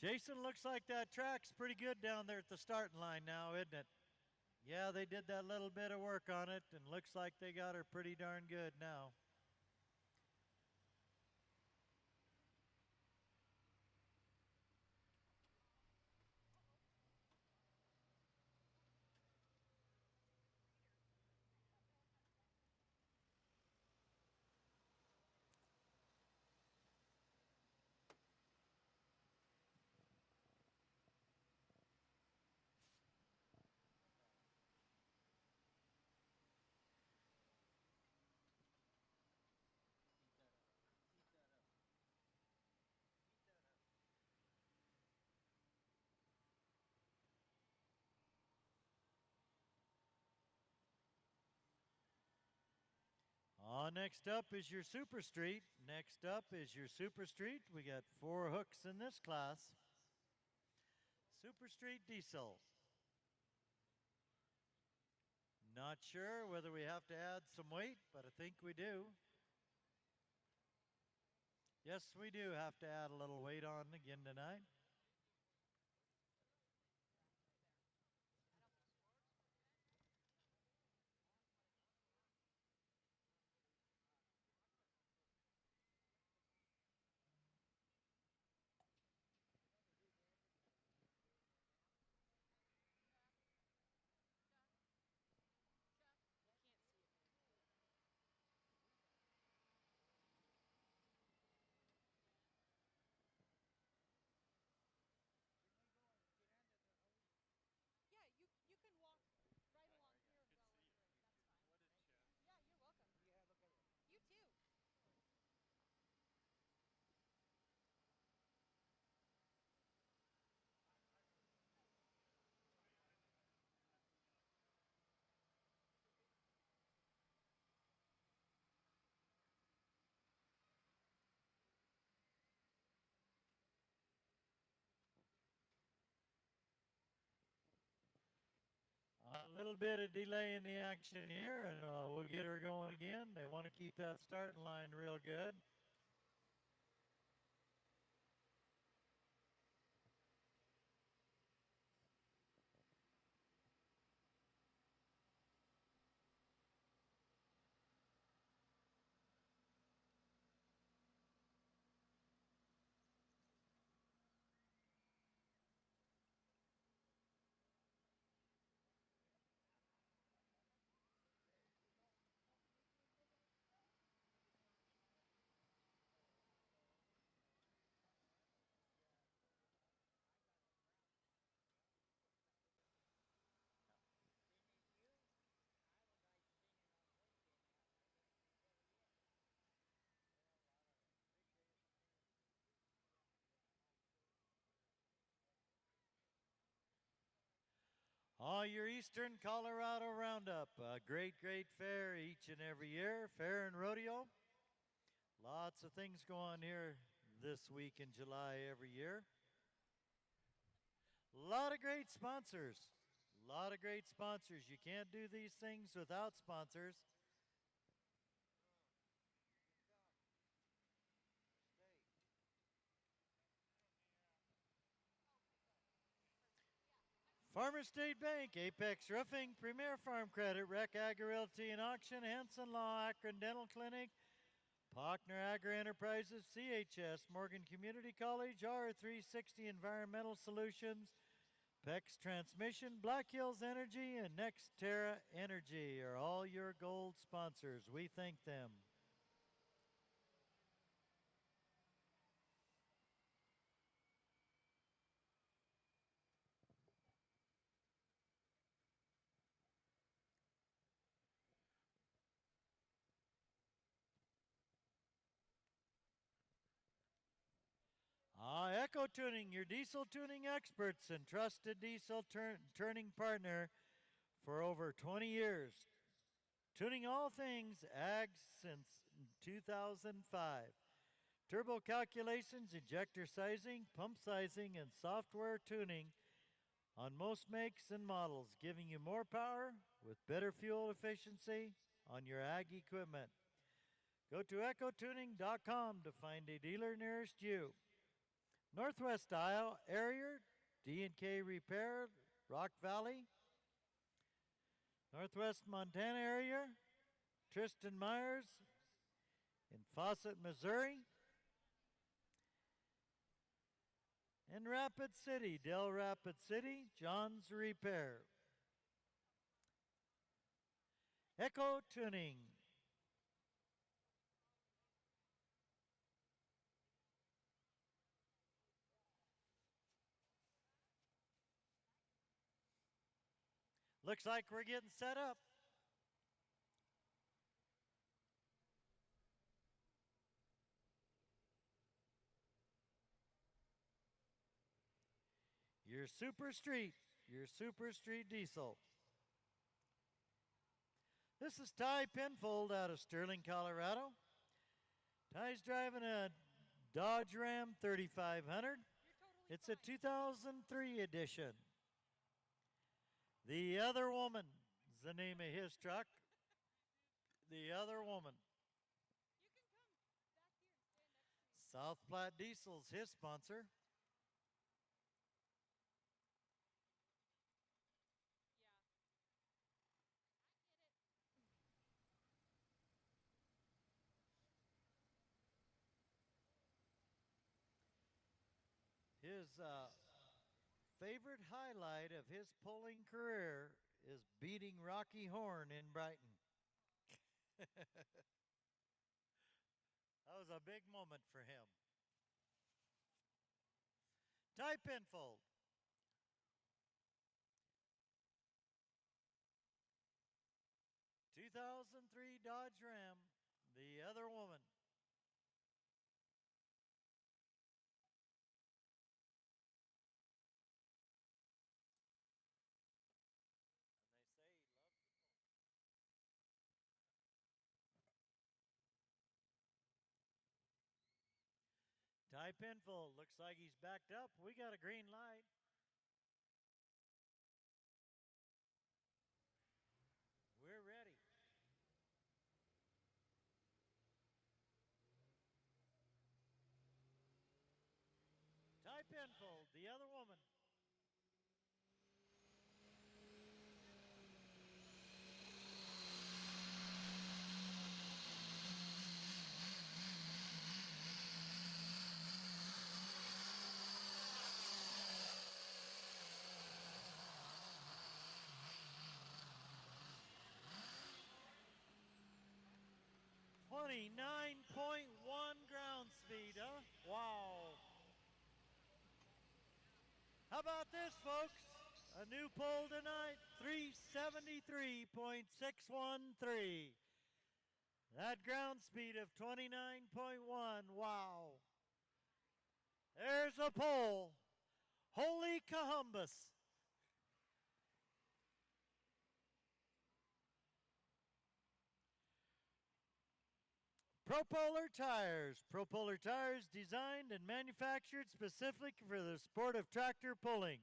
Jason, looks like that track's pretty good down there at the starting line now, isn't it? Yeah, they did that little bit of work on it, and looks like they got her pretty darn good now. Next up is your Super Street. Next up is your Super Street. We got 4 hooks in this class. Super Street Diesel. Not sure whether we have to add some weight, but I think we do. Yes, we do have to add a little weight on again tonight. Little bit of delay in the action here, and we'll get her going again. They want to keep that starting line real good. Oh, your Eastern Colorado Roundup. A great, great fair each and every year. Fair and rodeo. Lots of things go on here this week in July every year. A lot of great sponsors. A lot of great sponsors. You can't do these things without sponsors. Farmer State Bank, Apex Roofing, Premier Farm Credit, Rec Agri Realty and Auction, Hanson Law, Akron Dental Clinic, Pochner Agri Enterprises, CHS, Morgan Community College, R360 Environmental Solutions, PEX Transmission, Black Hills Energy, and NextEra Energy are all your gold sponsors. We thank them. Echo Tuning, your diesel tuning experts and trusted diesel turning partner for over 20 years. Tuning all things ag since 2005. Turbo calculations, injector sizing, pump sizing, and software tuning on most makes and models, giving you more power with better fuel efficiency on your ag equipment. Go to echotuning.com to find a dealer nearest you. Northwest Iowa area, D&K Repair, Rock Valley. Northwest Montana area, Tristan Myers in Fawcett, Missouri. In Rapid City, Del Rapid City, John's Repair. Echo Tuning. Looks like we're getting set up. Your Super Street Diesel. This is Ty Penfold out of Sterling, Colorado. Ty's driving a Dodge Ram 3500. It's a 2003 edition. The Other Woman is the name of his truck. The Other Woman. South Platte Diesel's his sponsor. His favorite highlight of his pulling career is beating Rocky Horn in Brighton. That was a big moment for him. Ty Penfold. 2003 Dodge Ram, The Other Woman. Ty Penfold looks like he's backed up. We got a green light. The other woman. .1 ground speed, huh? Wow. How about this, folks? A new pole tonight, 373.613. That ground speed of 29.1. Wow. There's a pole. Holy Cahumbus. Propolar tires. Propolar tires designed and manufactured specifically for the sport of tractor pulling.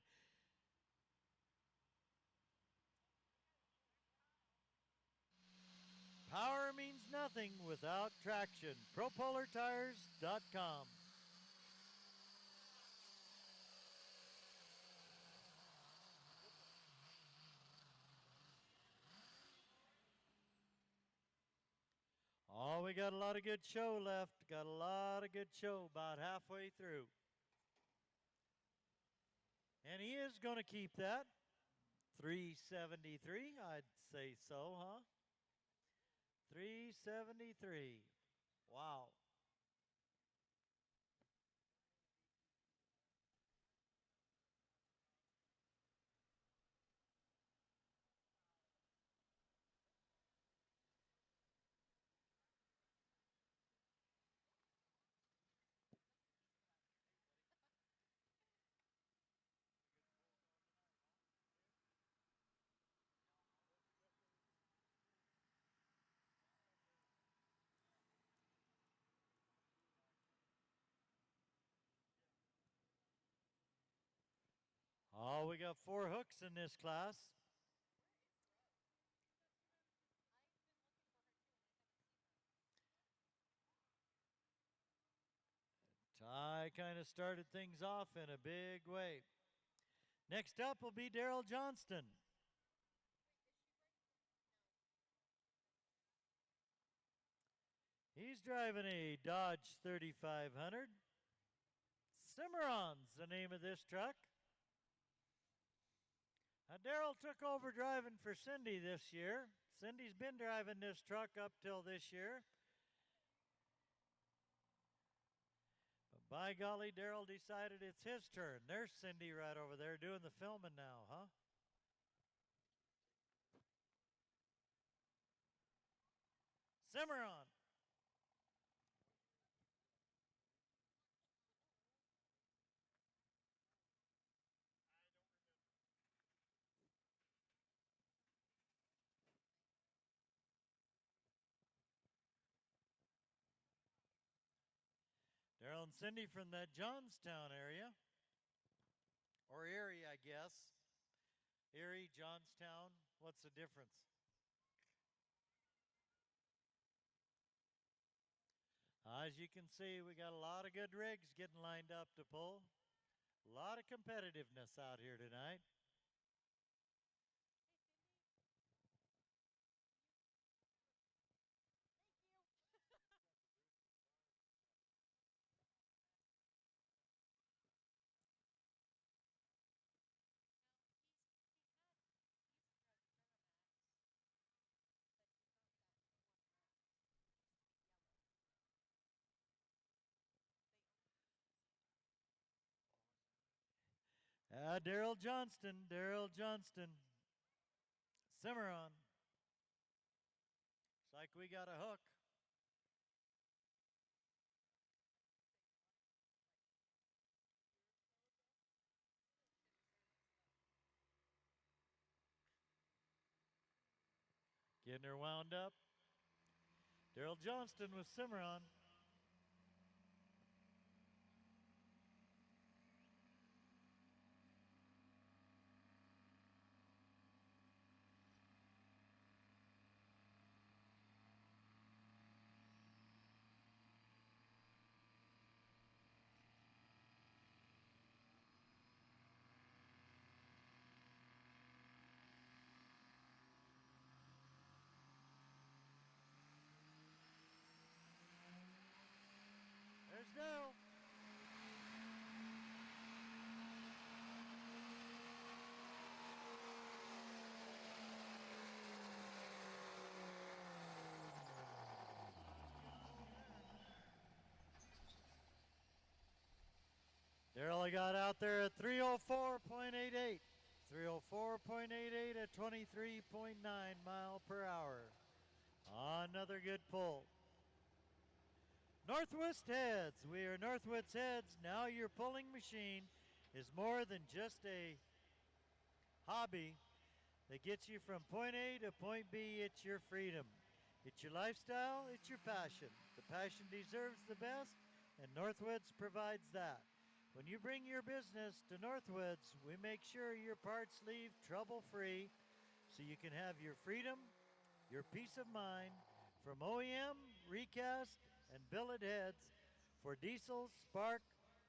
Power means nothing without traction. Propolartires.com. Oh, we got a lot of good show left. Got a lot of good show about halfway through. And he is going to keep that. 373, I'd say so, huh? 373. Wow. Oh, we got 4 hooks in this class. Ty kind of started things off in a big way. Next up will be Daryl Johnston. He's driving a Dodge 3500. Cimarron's the name of this truck. Daryl took over driving for Cindy this year. Cindy's been driving this truck up till this year. But by golly, Daryl decided it's his turn. There's Cindy right over there doing the filming now, huh? Cimarron. Daryl and Cindy from that Johnstown area. Or Erie, I guess. Erie, Johnstown, what's the difference? As you can see, we got a lot of good rigs getting lined up to pull. A lot of competitiveness out here tonight. Daryl Johnston, Daryl Johnston. Cimarron. It's like we got a hook. Getting her wound up. Daryl Johnston with Cimarron. now. Daryl got out there at 304.88. 304.88 at 23.9 mile per hour. Another good pull. Northwest Heads. We are Northwest Heads. Now your pulling machine is more than just a hobby that gets you from point A to point B. It's your freedom. It's your lifestyle. It's your passion. The passion deserves the best, and Northwoods provides that. When you bring your business to Northwoods, we make sure your parts leave trouble free so you can have your freedom, your peace of mind from OEM, recast, and billet heads for diesel, spark,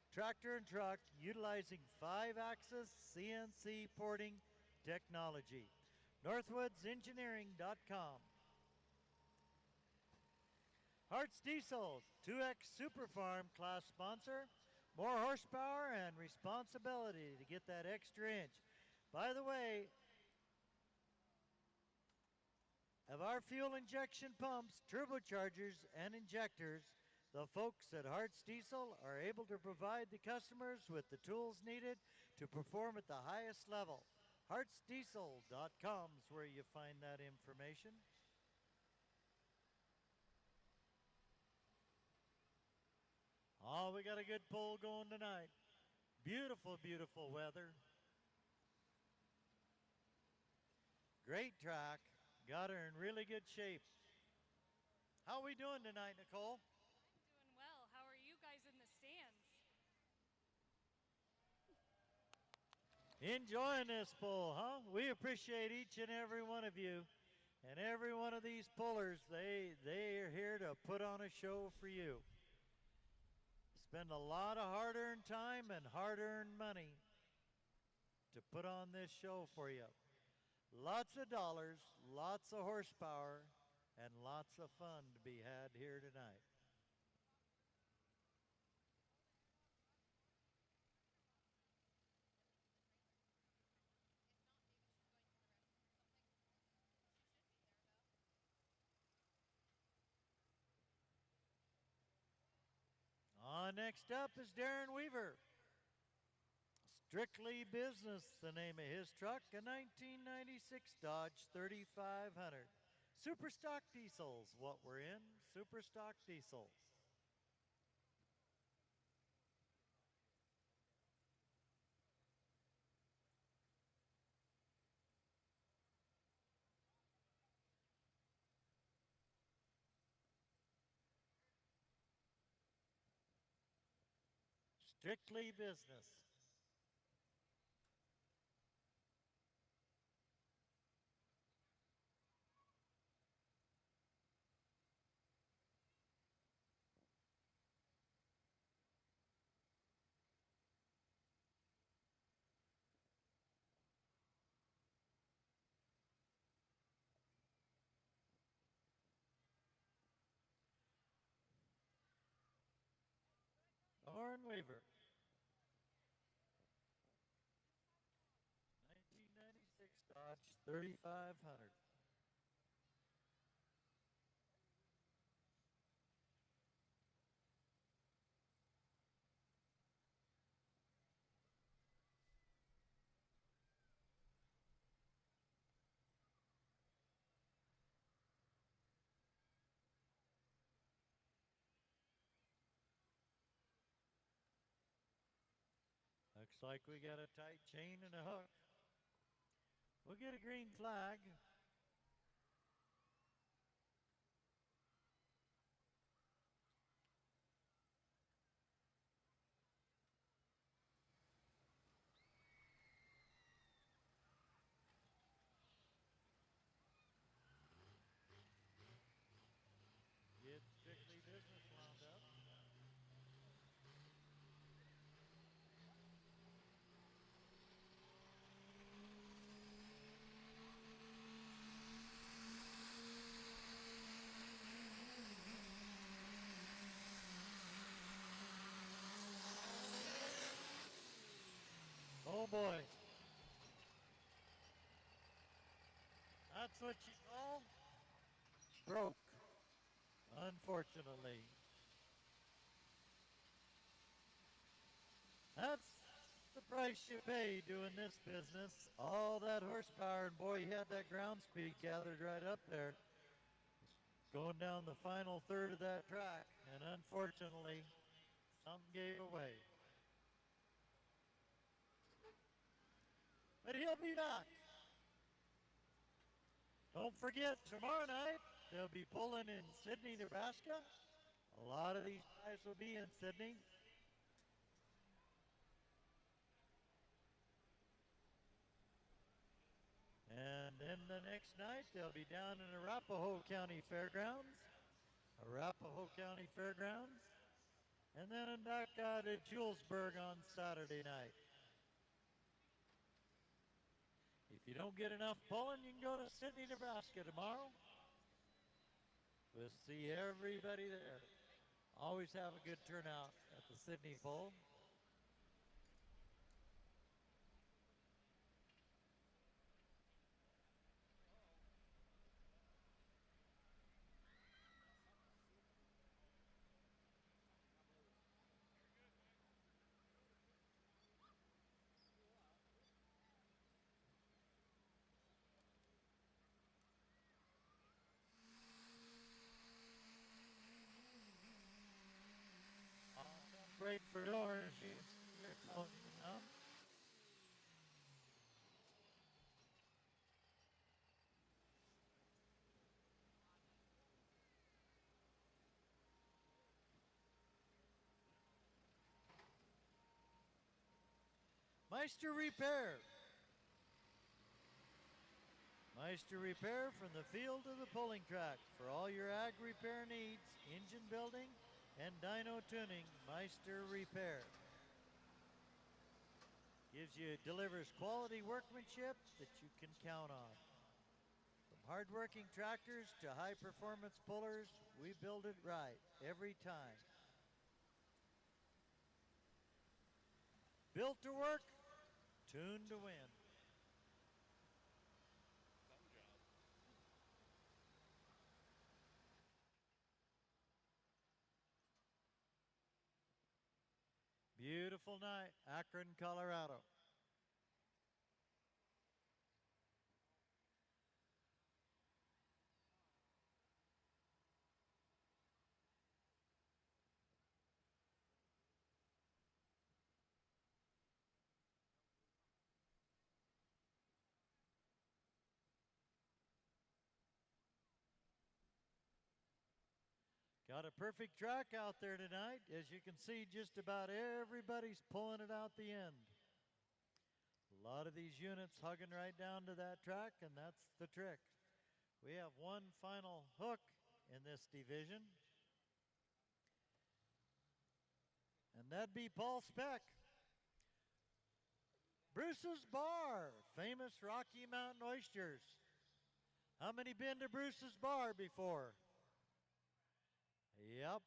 tractor, and truck utilizing 5-axis CNC porting technology. NorthwoodsEngineering.com. Hart's Diesel, 2X Super Farm class sponsor. More horsepower and responsibility to get that extra inch. By the way, of our fuel injection pumps, turbochargers, and injectors, the folks at Hart's Diesel are able to provide the customers with the tools needed to perform at the highest level. HartsDiesel.com is where you find that information. Oh, we got a good pull going tonight. Beautiful, beautiful weather. Great track. Got her in really good shape. How are we doing tonight, Nicole? I'm doing well. How are you guys in the stands? Enjoying this pull, huh? We appreciate each and every one of you. And every one of these pullers, they are here to put on a show for you. Spend a lot of hard-earned time and hard-earned money to put on this show for you. Lots of dollars, lots of horsepower, and lots of fun to be had here tonight. Next up is Darren Weaver. Strictly Business, the name of his truck, a 1996 Dodge 3500. Super stock diesels, what we're in, super stock diesels. Strictly Business. Darren Weaver. 1996 Dodge 3500. Looks like we got a tight chain and a hook. We'll get a green flag. Get Strictly Business wound up. boy. That's what you call broke, unfortunately. That's the price you pay doing this business. All that horsepower, and boy, he had that ground speed gathered right up there. Going down the final third of that track, and unfortunately, something gave away. But he'll be back. Don't forget, tomorrow night, they'll be pulling in Sydney, Nebraska. A lot of these guys will be in Sydney. And then the next night, they'll be down in Arapahoe County Fairgrounds. Arapahoe County Fairgrounds. And then back out at Julesburg on Saturday night. If you don't get enough pulling, you can go to Sydney, Nebraska tomorrow. We'll see everybody there. Always have a good turnout at the Sydney Pull. Break for doors. You're telling me now. Meister Repair. Meister Repair from the field to the pulling track. For all your ag repair needs, engine building, and dyno tuning, Meister Repair. Delivers quality workmanship that you can count on. From hard-working tractors to high-performance pullers, we build it right every time. Built to work, tuned to win. Beautiful night, Akron, Colorado. Got a perfect track out there tonight. As you can see, just about everybody's pulling it out the end. A lot of these units hugging right down to that track, and that's the trick. We have one final hook in this division, and that'd be Paul Speck. Bruce's Bar, famous Rocky Mountain oysters. How many been to Bruce's Bar before? Yep.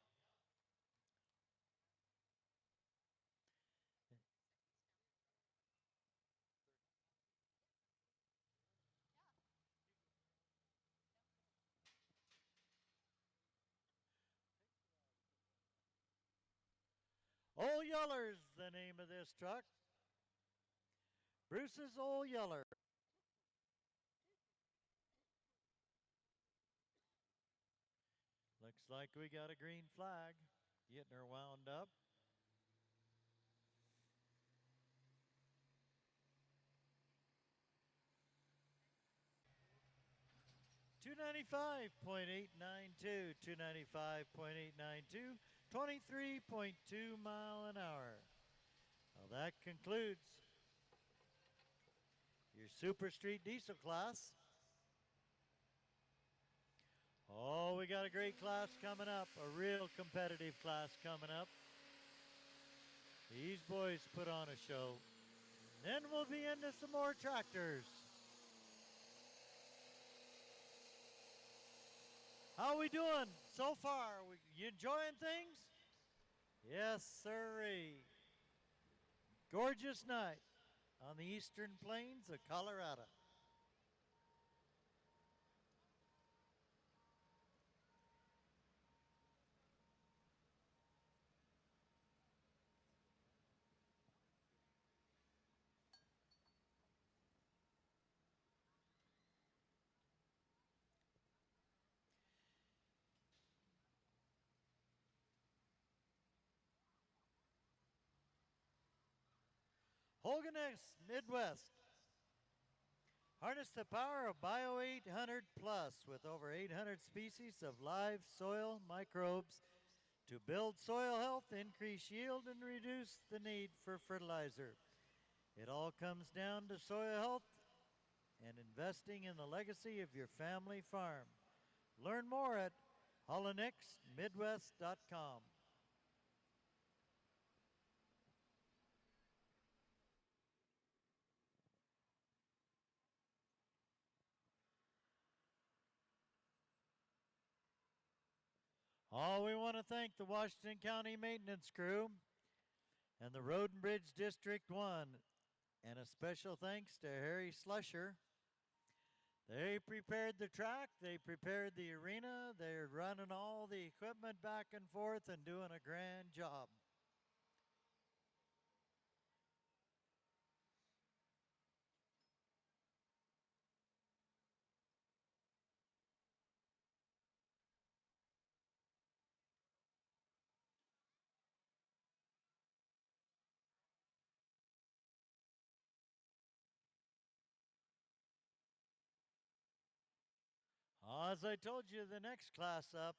Old Yeller's the name of this truck. Bruce's Old Yeller. Looks like we got a green flag. Getting her wound up. 295.892, 295.892, 23.2 mile an hour. Well, that concludes your Super Street Diesel class. Oh, we got a great class coming up, a real competitive class coming up. These boys put on a show. Then we'll be into some more tractors. How we doing so far? You enjoying things? Yes, sirree. Gorgeous night. on the eastern plains of Colorado. Hoganess Midwest. Harness the power of Bio 800 Plus with over 800 species of live soil microbes to build soil health, increase yield, and reduce the need for fertilizer. It all comes down to soil health and investing in the legacy of your family farm. Learn more at hollinexmidwest.com. We want to thank the Washington County Maintenance Crew and the Road and Bridge District 1, and a special thanks to Harry Slusher. They prepared the track, they prepared the arena, they're running all the equipment back and forth and doing a grand job. As I told you, the next class up,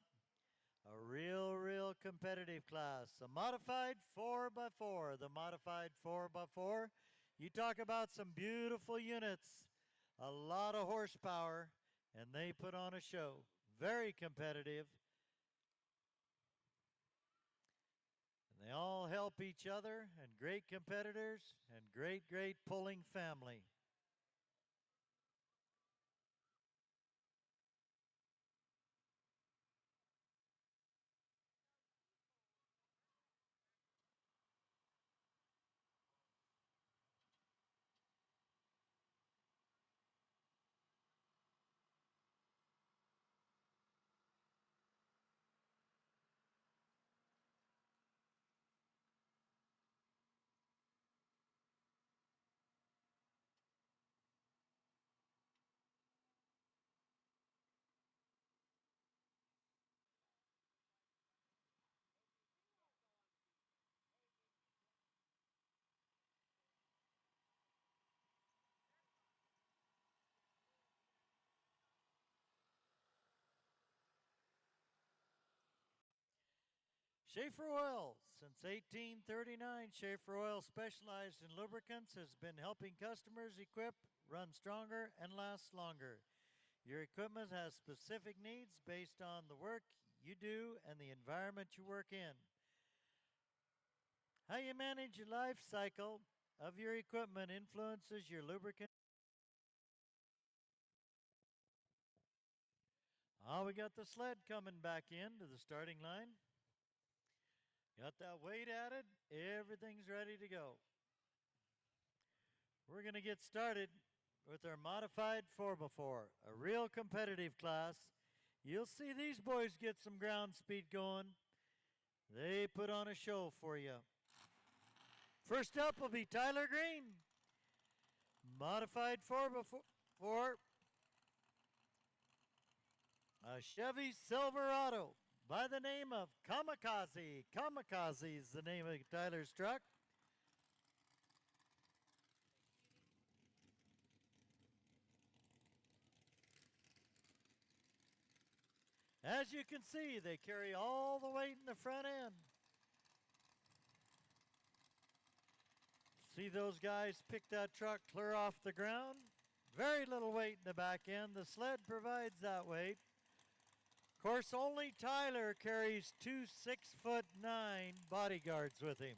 a real competitive class. A modified 4x4. The modified 4x4. You talk about some beautiful units, a lot of horsepower, and they put on a show. Very competitive. And they all help each other, and great competitors, and great pulling family. Schaefer Oil. Since 1839, Schaefer Oil, specialized in lubricants, has been helping customers equip, run stronger, and last longer. Your equipment has specific needs based on the work you do and the environment you work in. How you manage your life cycle of your equipment influences your lubricant. We got the sled coming back in to the starting line. Got that weight added. Everything's ready to go. We're going to get started with our modified 4x4, a real competitive class. You'll see these boys get some ground speed going. They put on a show for you. First up will be Tyler Green. Modified 4x4, a Chevy Silverado by the name of Kamikaze. Kamikaze is the name of Tyler's truck. As you can see, they carry all the weight in the front end. See those guys pick that truck clear off the ground? Very little weight in the back end. The sled provides that weight. Of course, only Tyler carries two 6'9" bodyguards with him.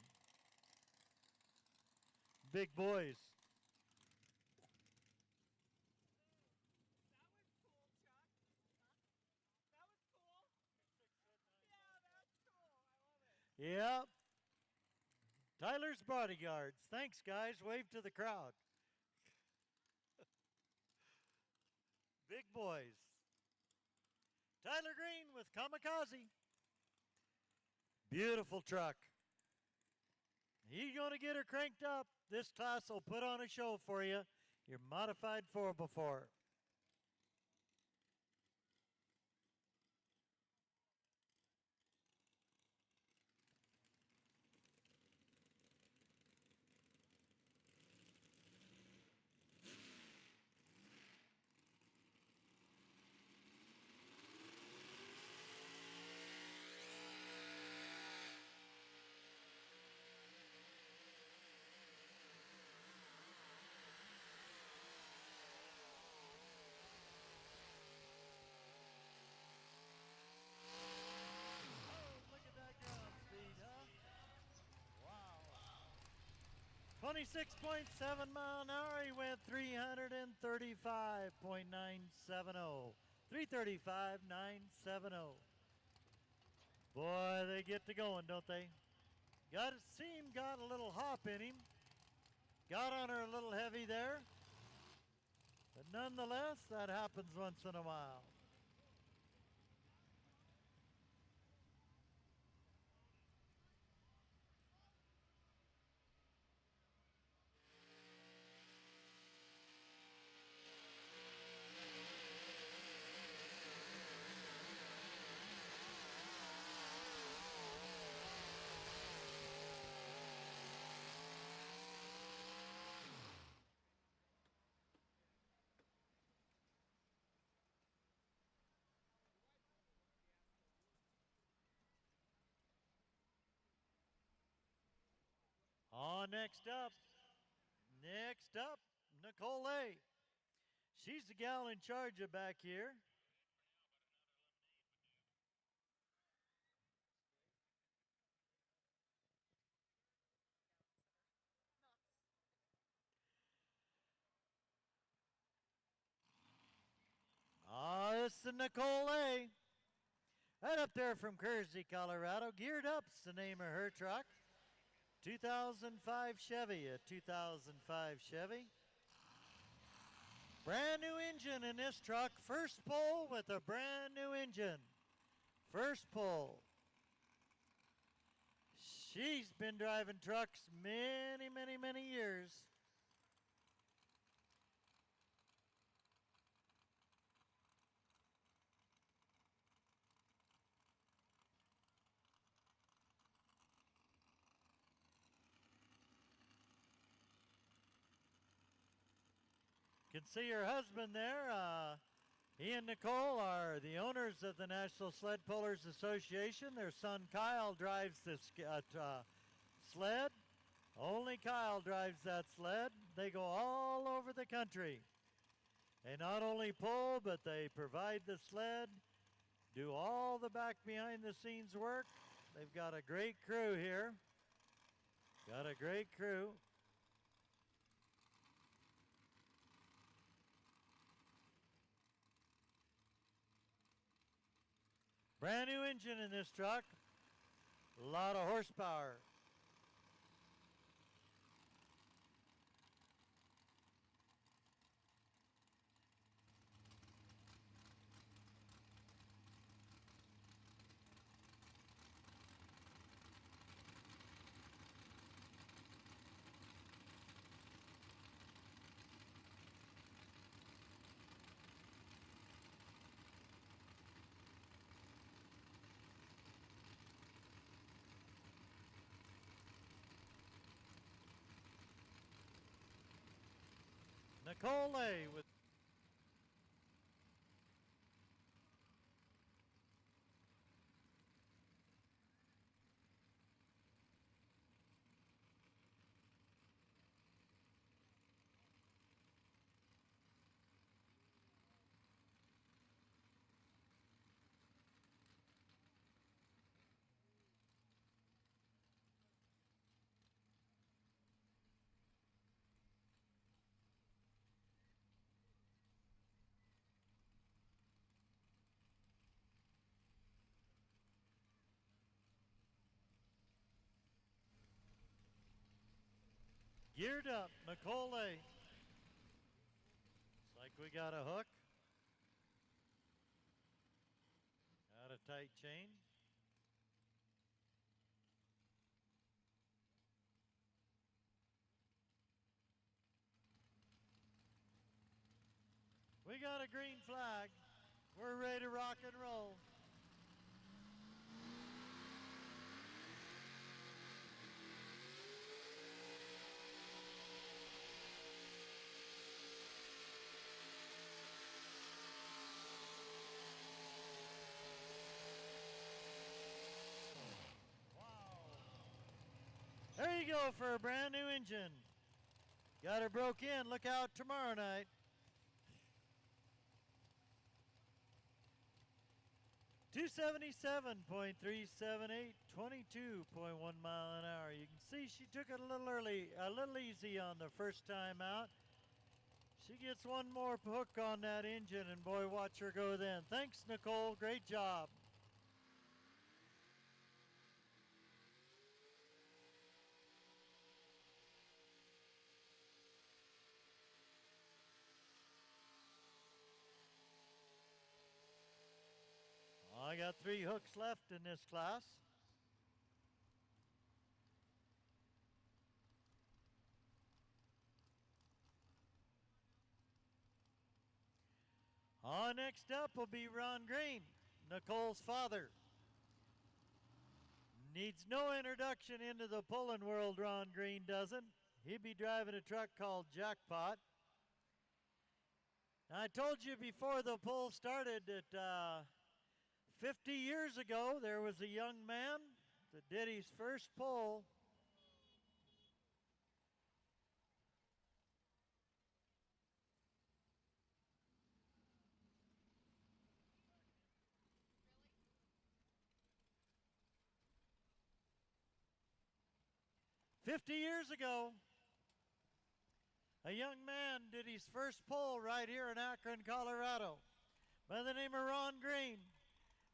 Big boys. Yep. Tyler's bodyguards. Thanks, guys. Wave to the crowd. Big boys. Tyler Green with Kamikaze. Beautiful truck. He's going to get her cranked up. This class will put on a show for you. Your modified 4x4. Look at that ground speed, huh? Wow. 26.7 mile an hour. He went 335.970. 335.970. Boy, they get to going, don't they? Got it seemed got a little hop in him. Got on her a little heavy there. But nonetheless, that happens once in a while. Next up, Nicole A. She's the gal in charge of back here. This is Nicole A. Right up there from Kersey, Colorado. Geared Up's the name of her truck. 2005 Chevy, a 2005 Chevy. Brand new engine in this truck. First pull with a brand new engine. First pull. She's been driving trucks many, many, many years. You can see her husband there. He and Nicole are the owners of the National Sled Pullers Association. Their son Kyle drives this sled. Only Kyle drives that sled. They go all over the country. They not only pull, but they provide the sled, do all the back behind the scenes work. They've got a great crew here. Got a great crew. Brand new engine in this truck. A lot of horsepower. Nicole A. with Geared up, Nicole A. Looks like we got a hook. Got a tight chain. We got a green flag. We're ready to rock and roll. There you go for a brand new engine. Got her broke in. Look out tomorrow night. .378, 22.1 mile an hour. You can see she took it a little early, a little easy on the first time out. She gets one more hook on that engine, and boy, watch her go then. Thanks, Nicole. Great job. I got 3 hooks left in this class. Next up will be Ron Green, Nicole's father. Needs no introduction into the pulling world, Ron Green doesn't. He'd be driving a truck called Jackpot. Now, I told you before the pull started that 50 years ago there was a young man that did his first pull. Really? 50 years ago, a young man did his first pull right here in Akron, Colorado, by the name of Ron Green.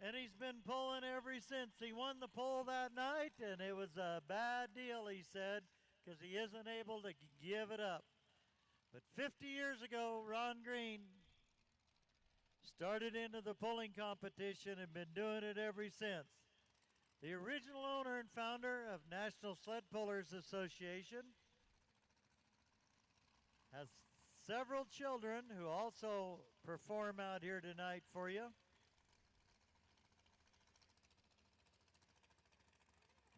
And he's been pulling ever since. He won the pull that night, and it was a bad deal, he said, because he isn't able to give it up. But 50 years ago, Ron Green started into the pulling competition and been doing it ever since. The original owner and founder of National Sled Pullers Association, has several children who also perform out here tonight for you.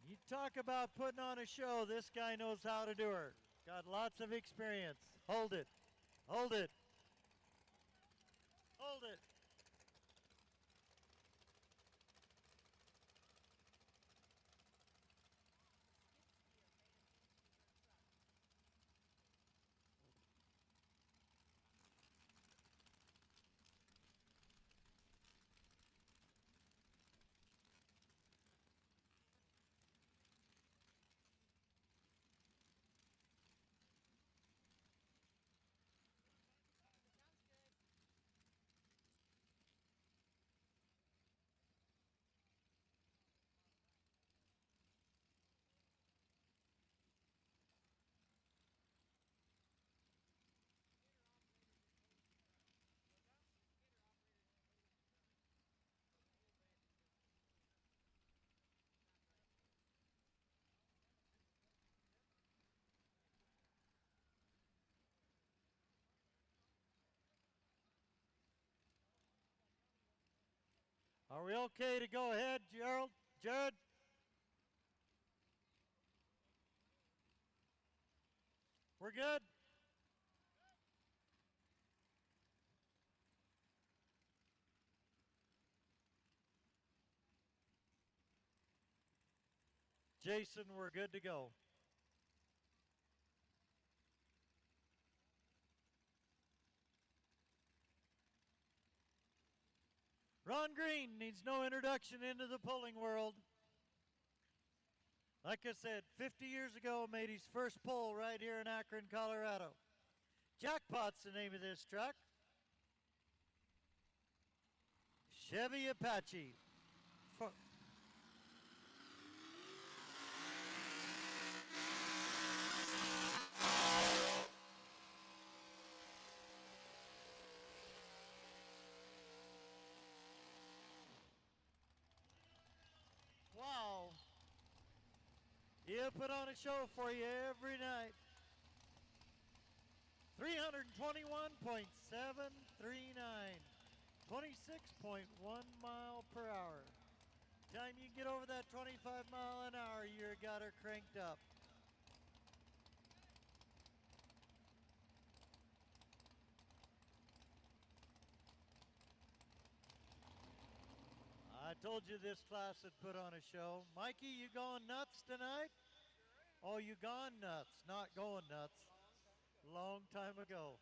You talk about putting on a show, this guy knows how to do her. Got lots of experience. Hold it. Hold it. Hold it. Are we okay to go ahead, Gerald? Jared? We're good? Jason, we're good to go. Ron Green needs no introduction into the pulling world. Like I said, 50 years ago, made his first pull right here in Akron, Colorado. Jackpot's the name of this truck. Chevy Apache. He'll put on a show for you every night. 321.739. 26.1 mile per hour. Time you get over that 25 mile an hour, you got her cranked up. I told you this class would put on a show. Mikey, you going nuts tonight? Oh, you gone nuts, not going nuts. Long time ago.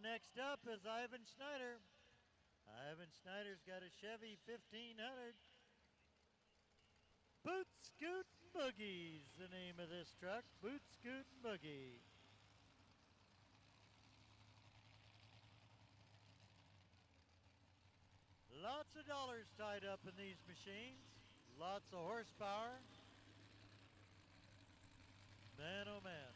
Next up is Ivan Schneider. Ivan Schneider's got a Chevy 1500. Boot Scoot Boogie's the name of this truck. Boot Scoot Boogie. Lots of dollars tied up in these machines. Lots of horsepower. Man, oh man.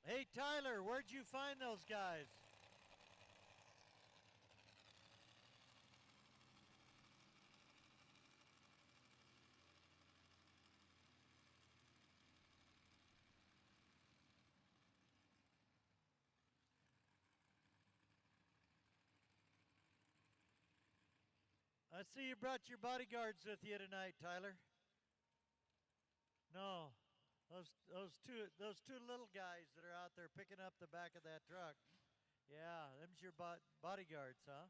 Hey, Tyler, where'd you find those guys? I see you brought your bodyguards with you tonight, Tyler. No, those two little guys that are out there picking up the back of that truck. Yeah, them's your bodyguards, huh?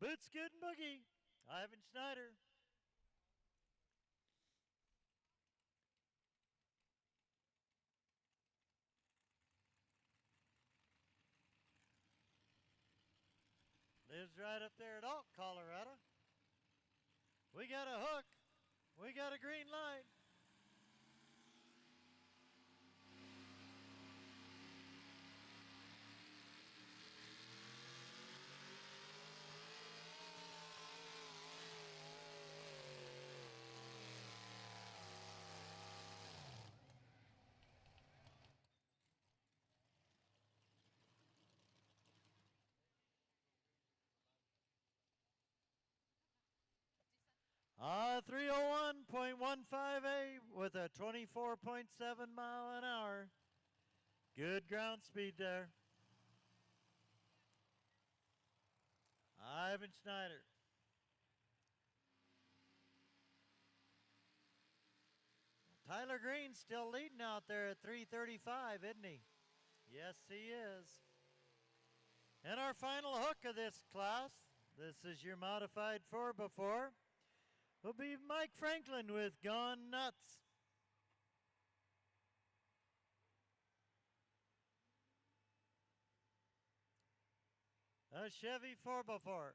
Boot Scoot and Boogie, Ivan Schneider. Lives right up there at Alt, Colorado. We got a hook. We got a green light. Ah, 301.15A with a 24.7 mile an hour. Good ground speed there. Ivan Schneider. Tyler Green's still leading out there at 335, isn't he? Yes, he is. And our final hook of this class, this is your modified 4x4, will be Mike Franklin with Gone Nuts. A Chevy 4x4.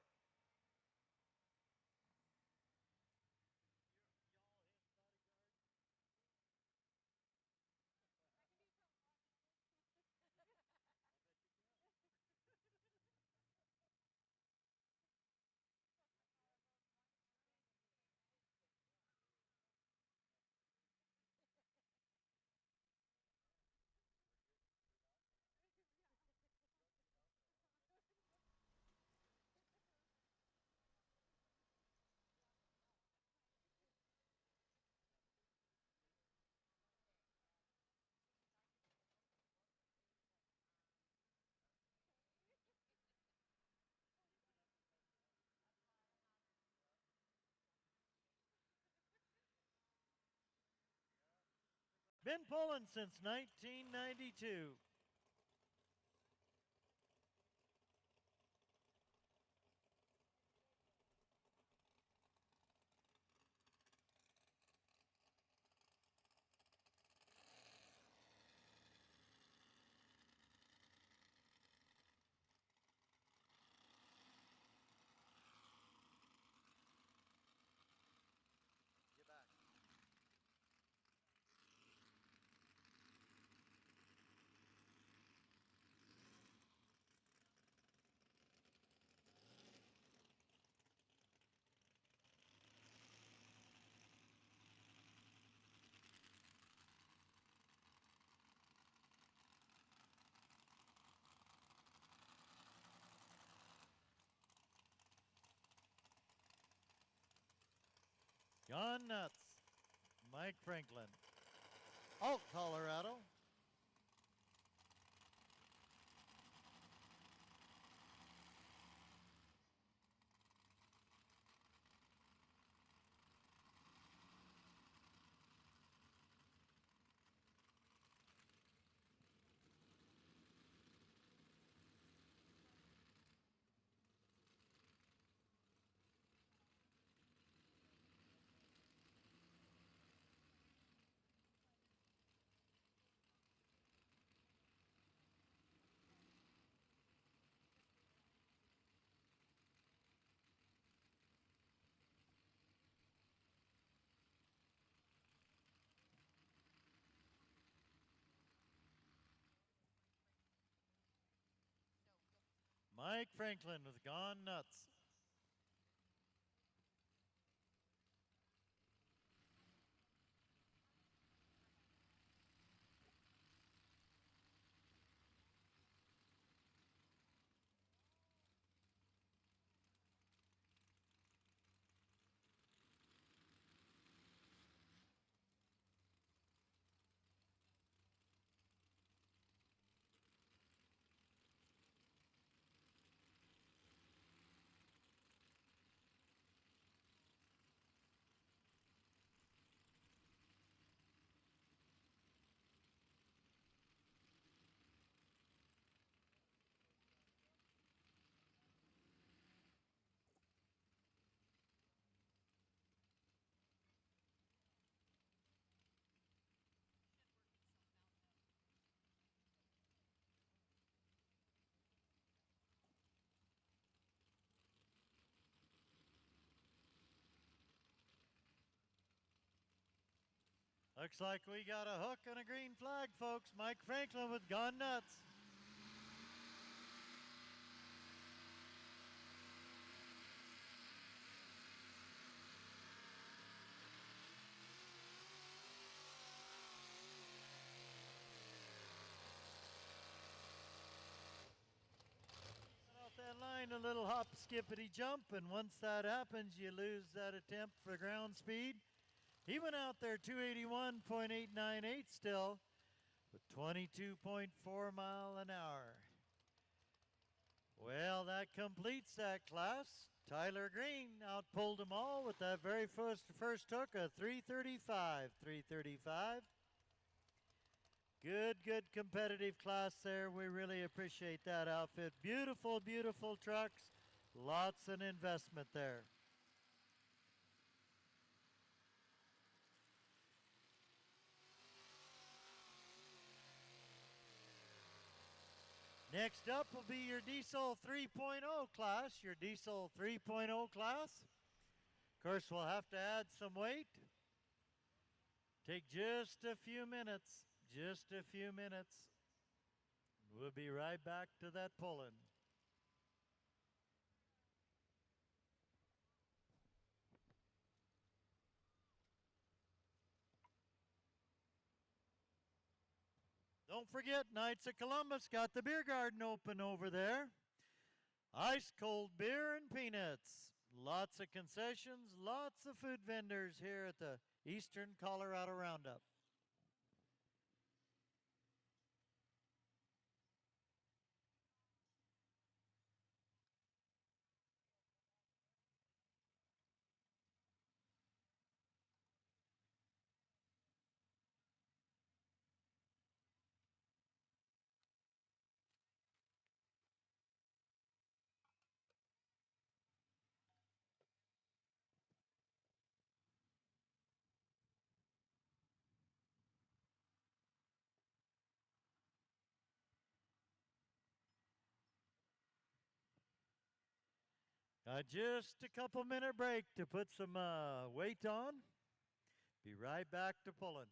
Been pulling since 1992. Gone nuts. Mike Franklin. Alt, Colorado. Mike Franklin with Gone Nuts. Looks like we got a hook and a green flag, folks. Mike Franklin with Gone Nuts. Off that line, a little hop, skippity jump, and once that happens, you lose that attempt for ground speed. He went out there 281.898 still with 22.4 mile an hour. Well, that completes that class. Tyler Green outpulled them all with that very first hook of 335. 335. Good competitive class there. We really appreciate that outfit. Beautiful, beautiful trucks. Lots of investment there. Next up will be your Diesel 3.0 class. Your Diesel 3.0 class. Of course, we'll have to add some weight. Take just a few minutes. Just a few minutes. We'll be right back to that pulling. Don't forget, Knights of Columbus got the beer garden open over there. Ice cold beer and peanuts. Lots of concessions, lots of food vendors here at the Eastern Colorado Roundup. Just a couple minute break to put some weight on. Be right back to pulling.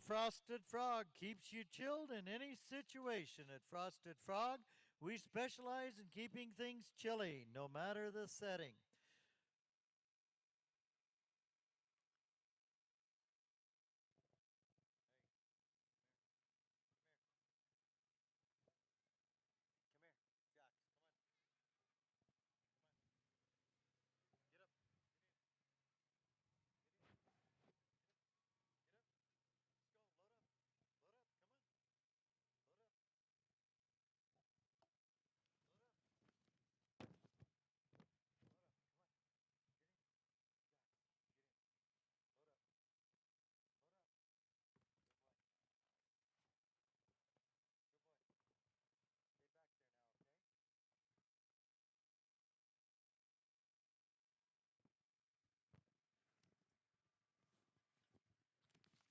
Frosted Frog keeps you chilled in any situation. At Frosted Frog, we specialize in keeping things chilly, no matter the setting. Come here, Jack. Come on. Come on. Get up. Get in. Get up. Let's go. Load up. Load up. Come on. Load up. Load up. Load up. Come on. Get in. Jack. Get in. Load up. Load up. Good boy.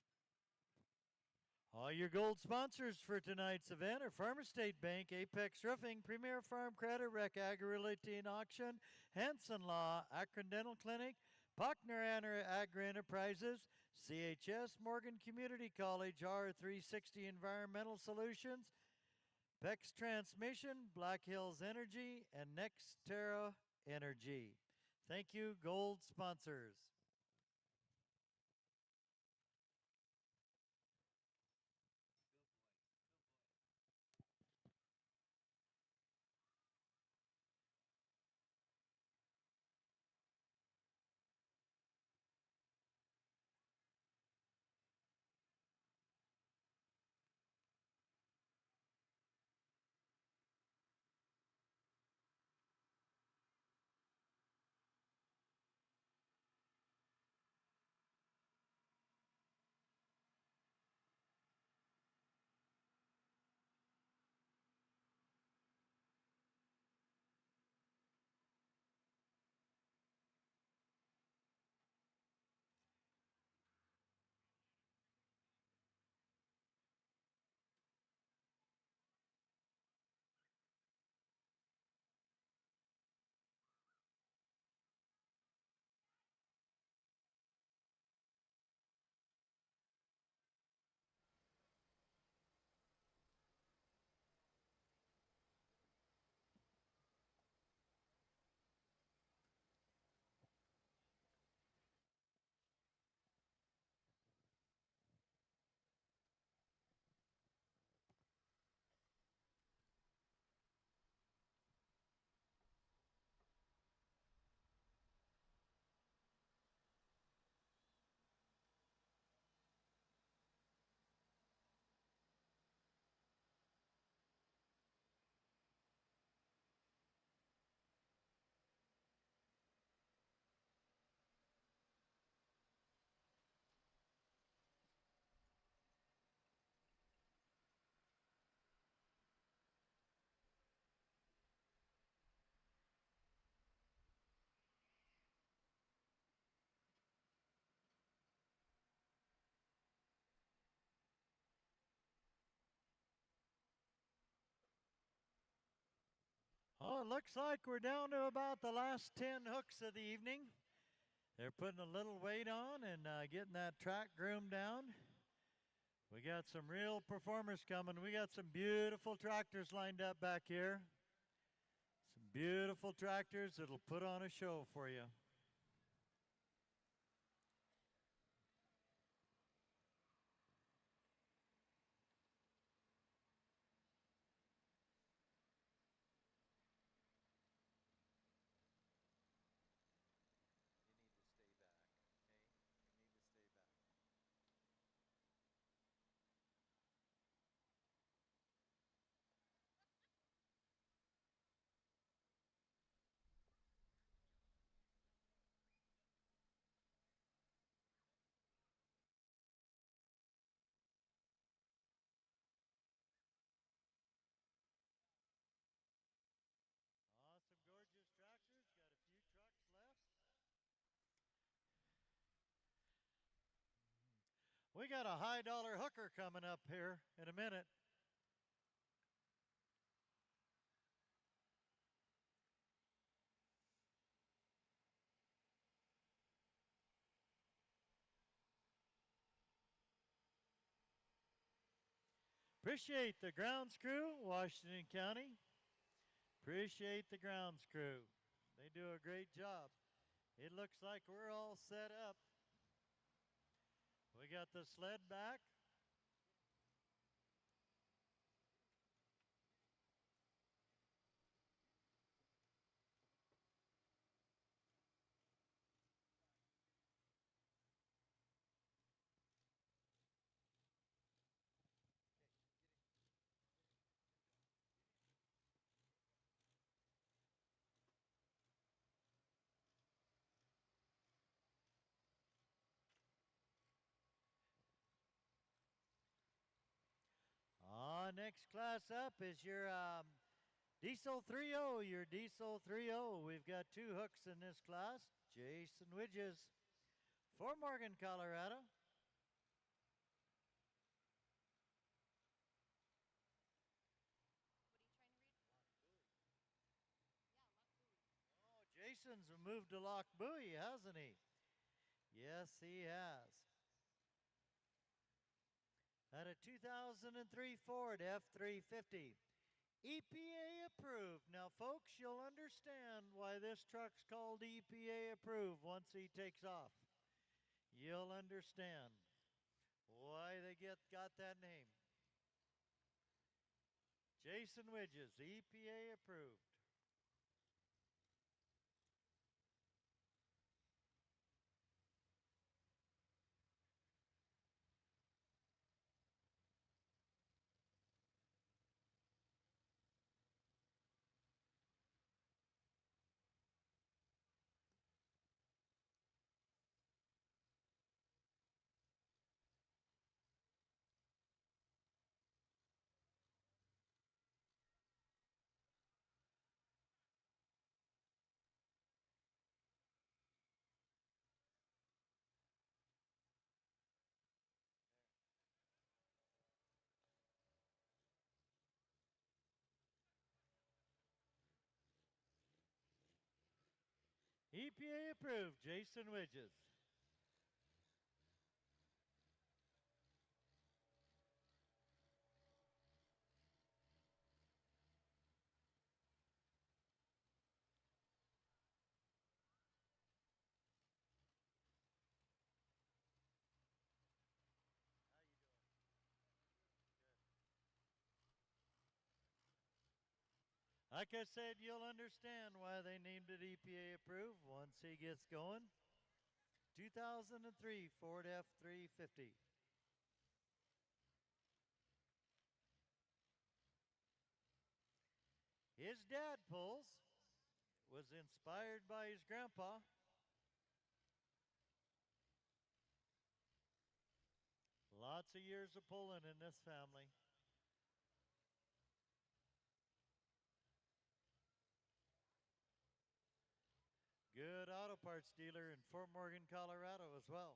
Good boy. Stay back there now, okay? All your gold sponsors for tonight's event are Farmer State Bank, Apex Roofing, Premier Farm Credit, Rec Agri Realty and Auction, Hanson Law, Akron Dental Clinic, Bachner Agri Enterprises, CHS, Morgan Community College, R360 Environmental Solutions, PEX Transmission, Black Hills Energy, and Nextera Energy. Thank you, gold sponsors. Well, it looks like we're down to about the last 10 hooks of the evening. They're putting a little weight on and getting that track groomed down. We got some real performers coming. We got some beautiful tractors lined up back here. Some beautiful tractors that'll put on a show for you. Awesome, gorgeous tractors. Got a few trucks left. We got a high dollar hooker coming up here in a minute. Appreciate the grounds crew, Washington County. Appreciate the grounds crew. They do a great job. It looks like we're all set up. We got the sled back. Next class up is your Diesel 3.0, your Diesel 3.0. We've got two hooks in this class. Jason Widges, Fort Morgan, Colorado. Oh, Jason's moved to Lock Buoy, hasn't he? Yes, he has. At a 2003 Ford F350. EPA approved. Now, folks, you'll understand why this truck's called EPA approved once he takes off. You'll understand why they got that name. Jason Widges, EPA approved. EPA approved, Jason Widges. Like I said, you'll understand why they named it EPA approved once he gets going. 2003 Ford F350. His dad pulls, was inspired by his grandpa. Lots of years of pulling in this family. Good auto parts dealer in Fort Morgan, Colorado as well.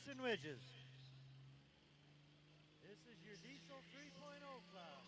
Lights and Widges. This is your Diesel 3.0 class.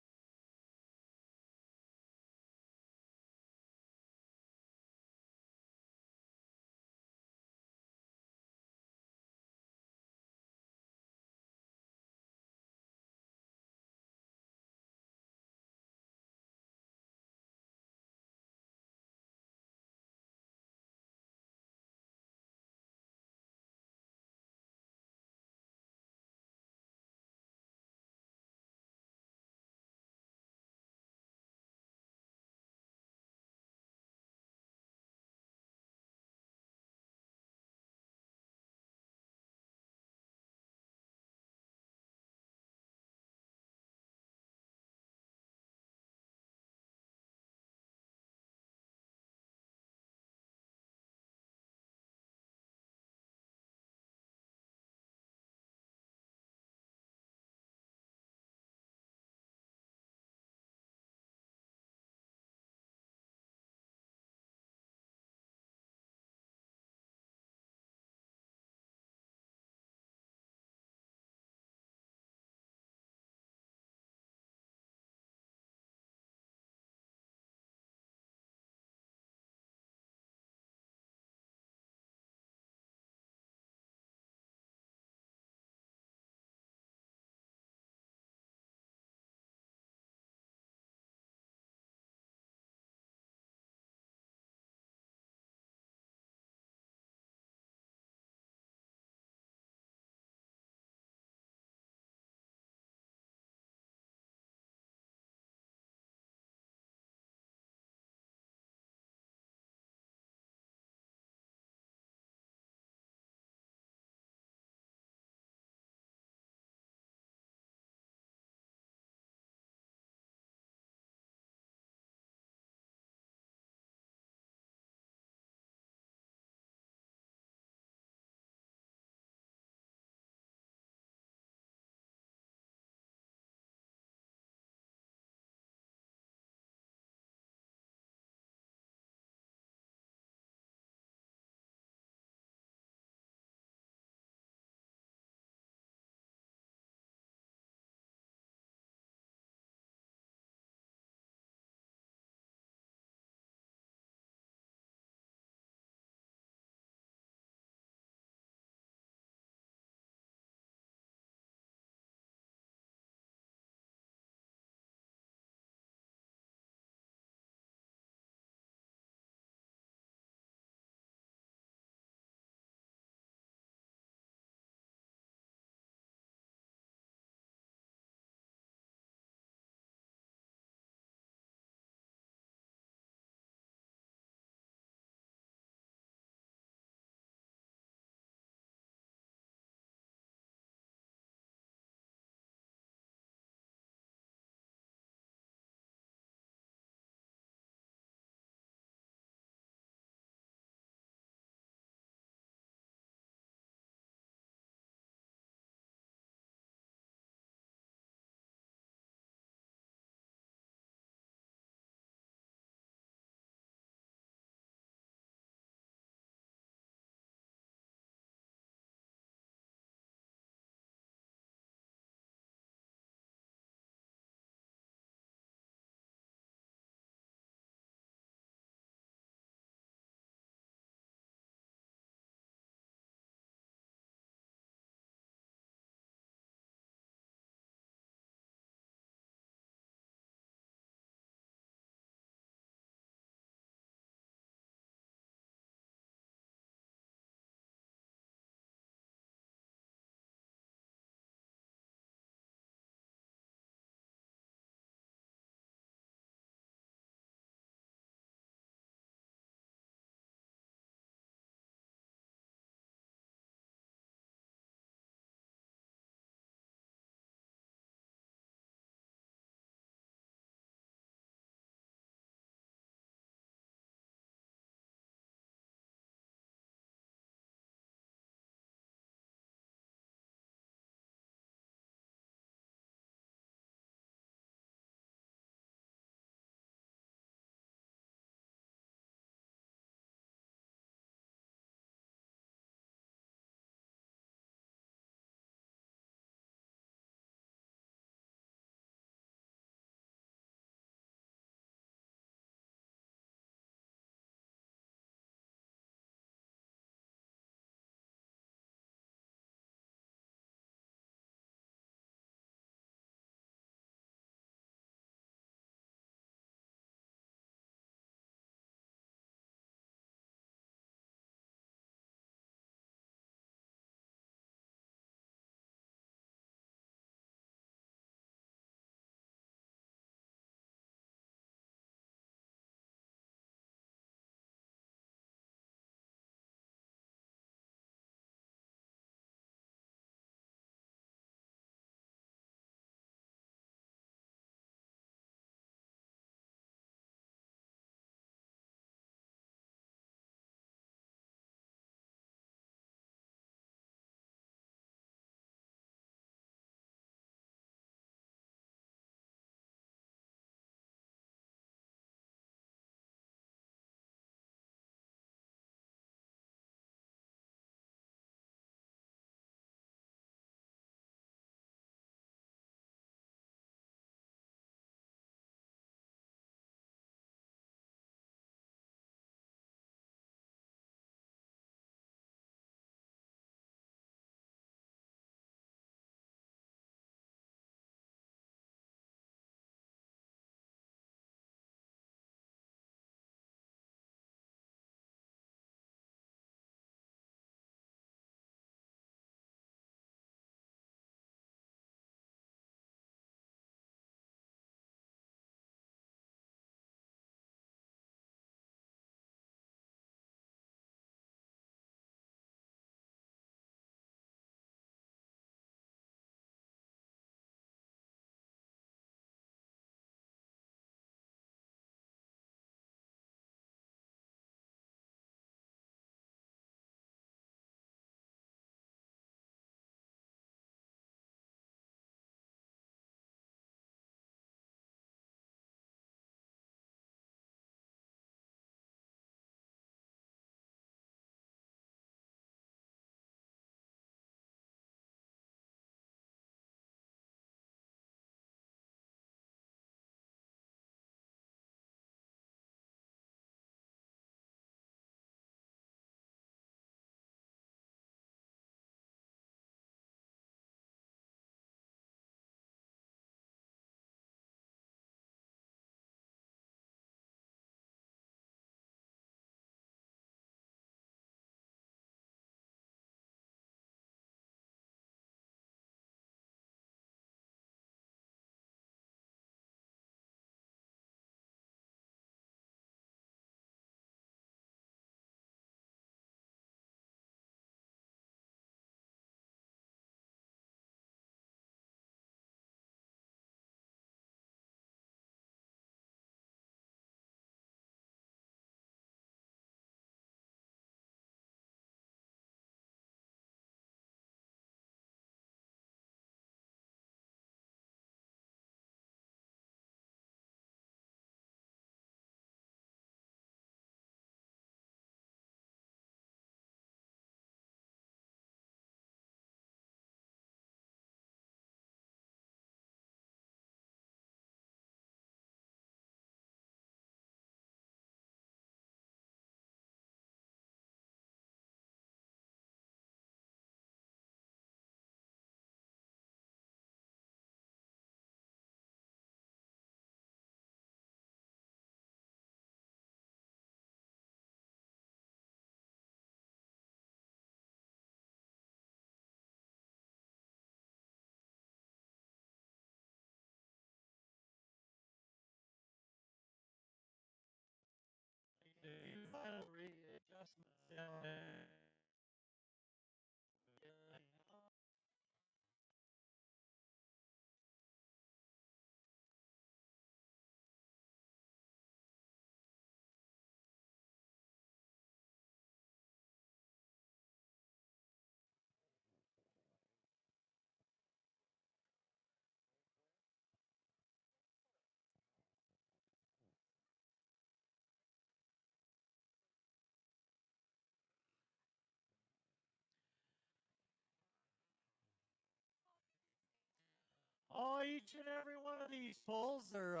Oh, each and every one of these pulls are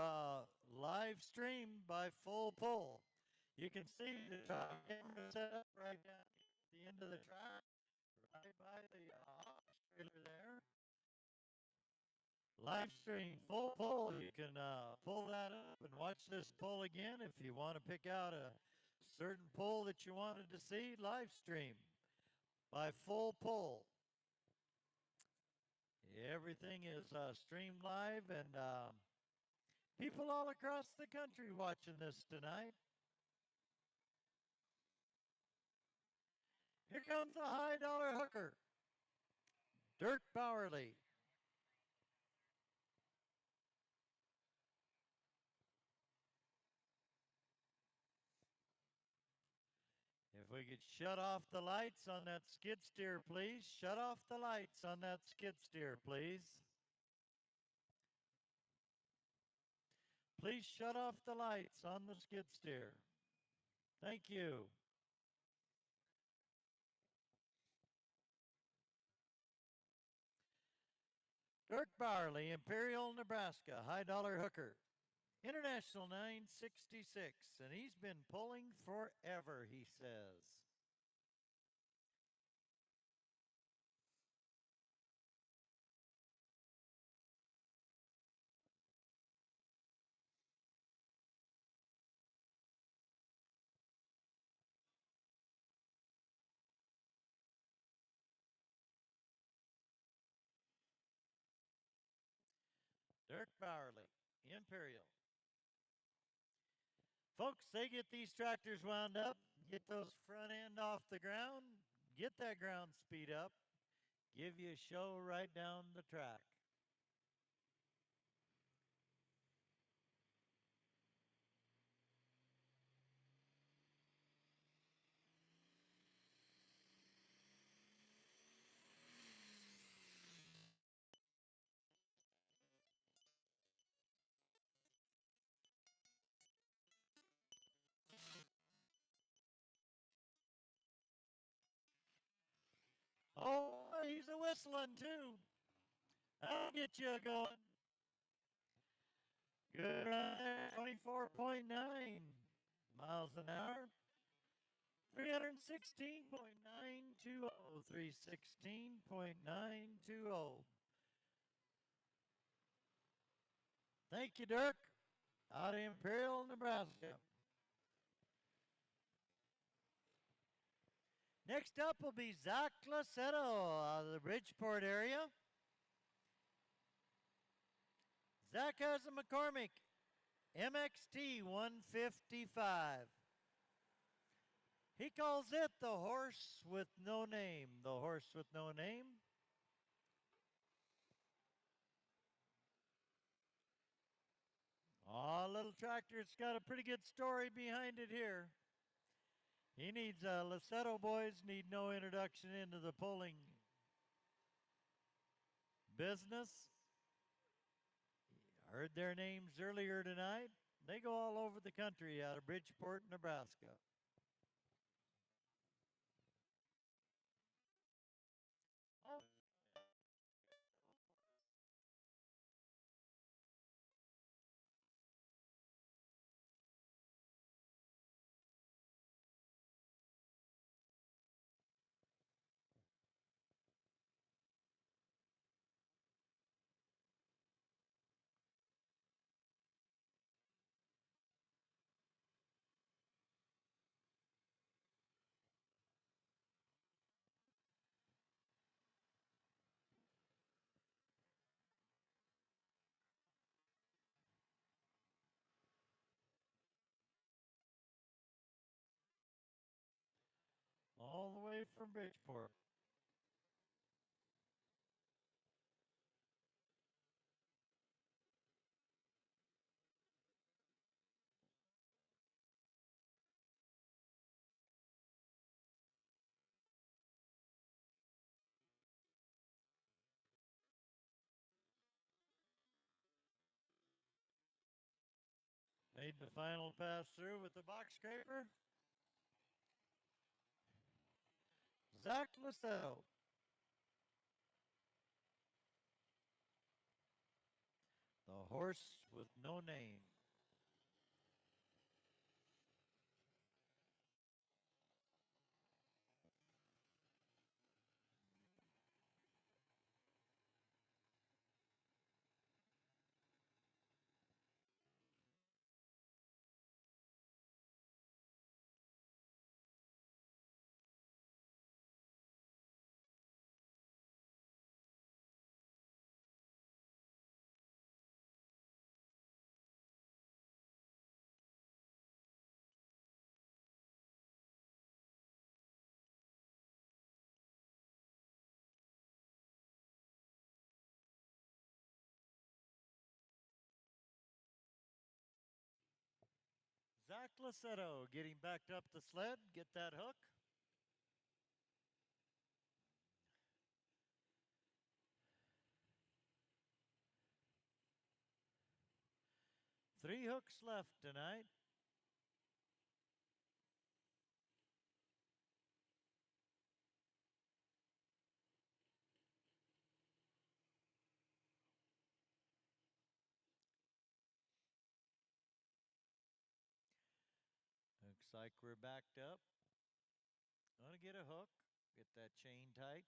live streamed by Full Pull. You can see the camera set up right down at the end of the track, right by the office trailer there. Live stream, Full Pull. You can pull that up and watch this pull again if you want to pick out a certain pull that you wanted to see. Live stream by Full Pull. Everything is streamed live, and people all across the country watching this tonight. Here comes the high dollar hooker, Dirk Bowerly. If we could shut off the lights on that skid steer, please. Shut off the lights on that skid steer, please. Please shut off the lights on the skid steer. Thank you. Dirk Bowerly, Imperial, Nebraska, high dollar hooker. International 966, and he's been pulling forever, he says. Dirk Bowerly, Imperial. Folks, they get these tractors wound up, get those front end off the ground, get that ground speed up, give you a show right down the track. Oh, he's a whistling too. That'll get you going. Good run there, 24.9 miles an hour. 316.920, 316.920. Thank you, Dirk, out of Imperial, Nebraska. Next up will be Zach Lasetto out of the Bridgeport area. Zach has a McCormick MXT 155. He calls it the horse with no name. The horse with no name. Aw, little tractor's got a pretty good story behind it here. He needs, Lasetto boys need no introduction into the pulling business. Heard their names earlier tonight. They go all over the country out of Bridgeport, Nebraska. Oh, way from Bridgeport. Made the final pass through with the box scraper. Zach Lissetto. The horse with no name. Zach Lissetto getting backed up the sled. Get that hook. Three hooks left tonight. Looks like we're backed up. Want to get a hook. Get that chain tight.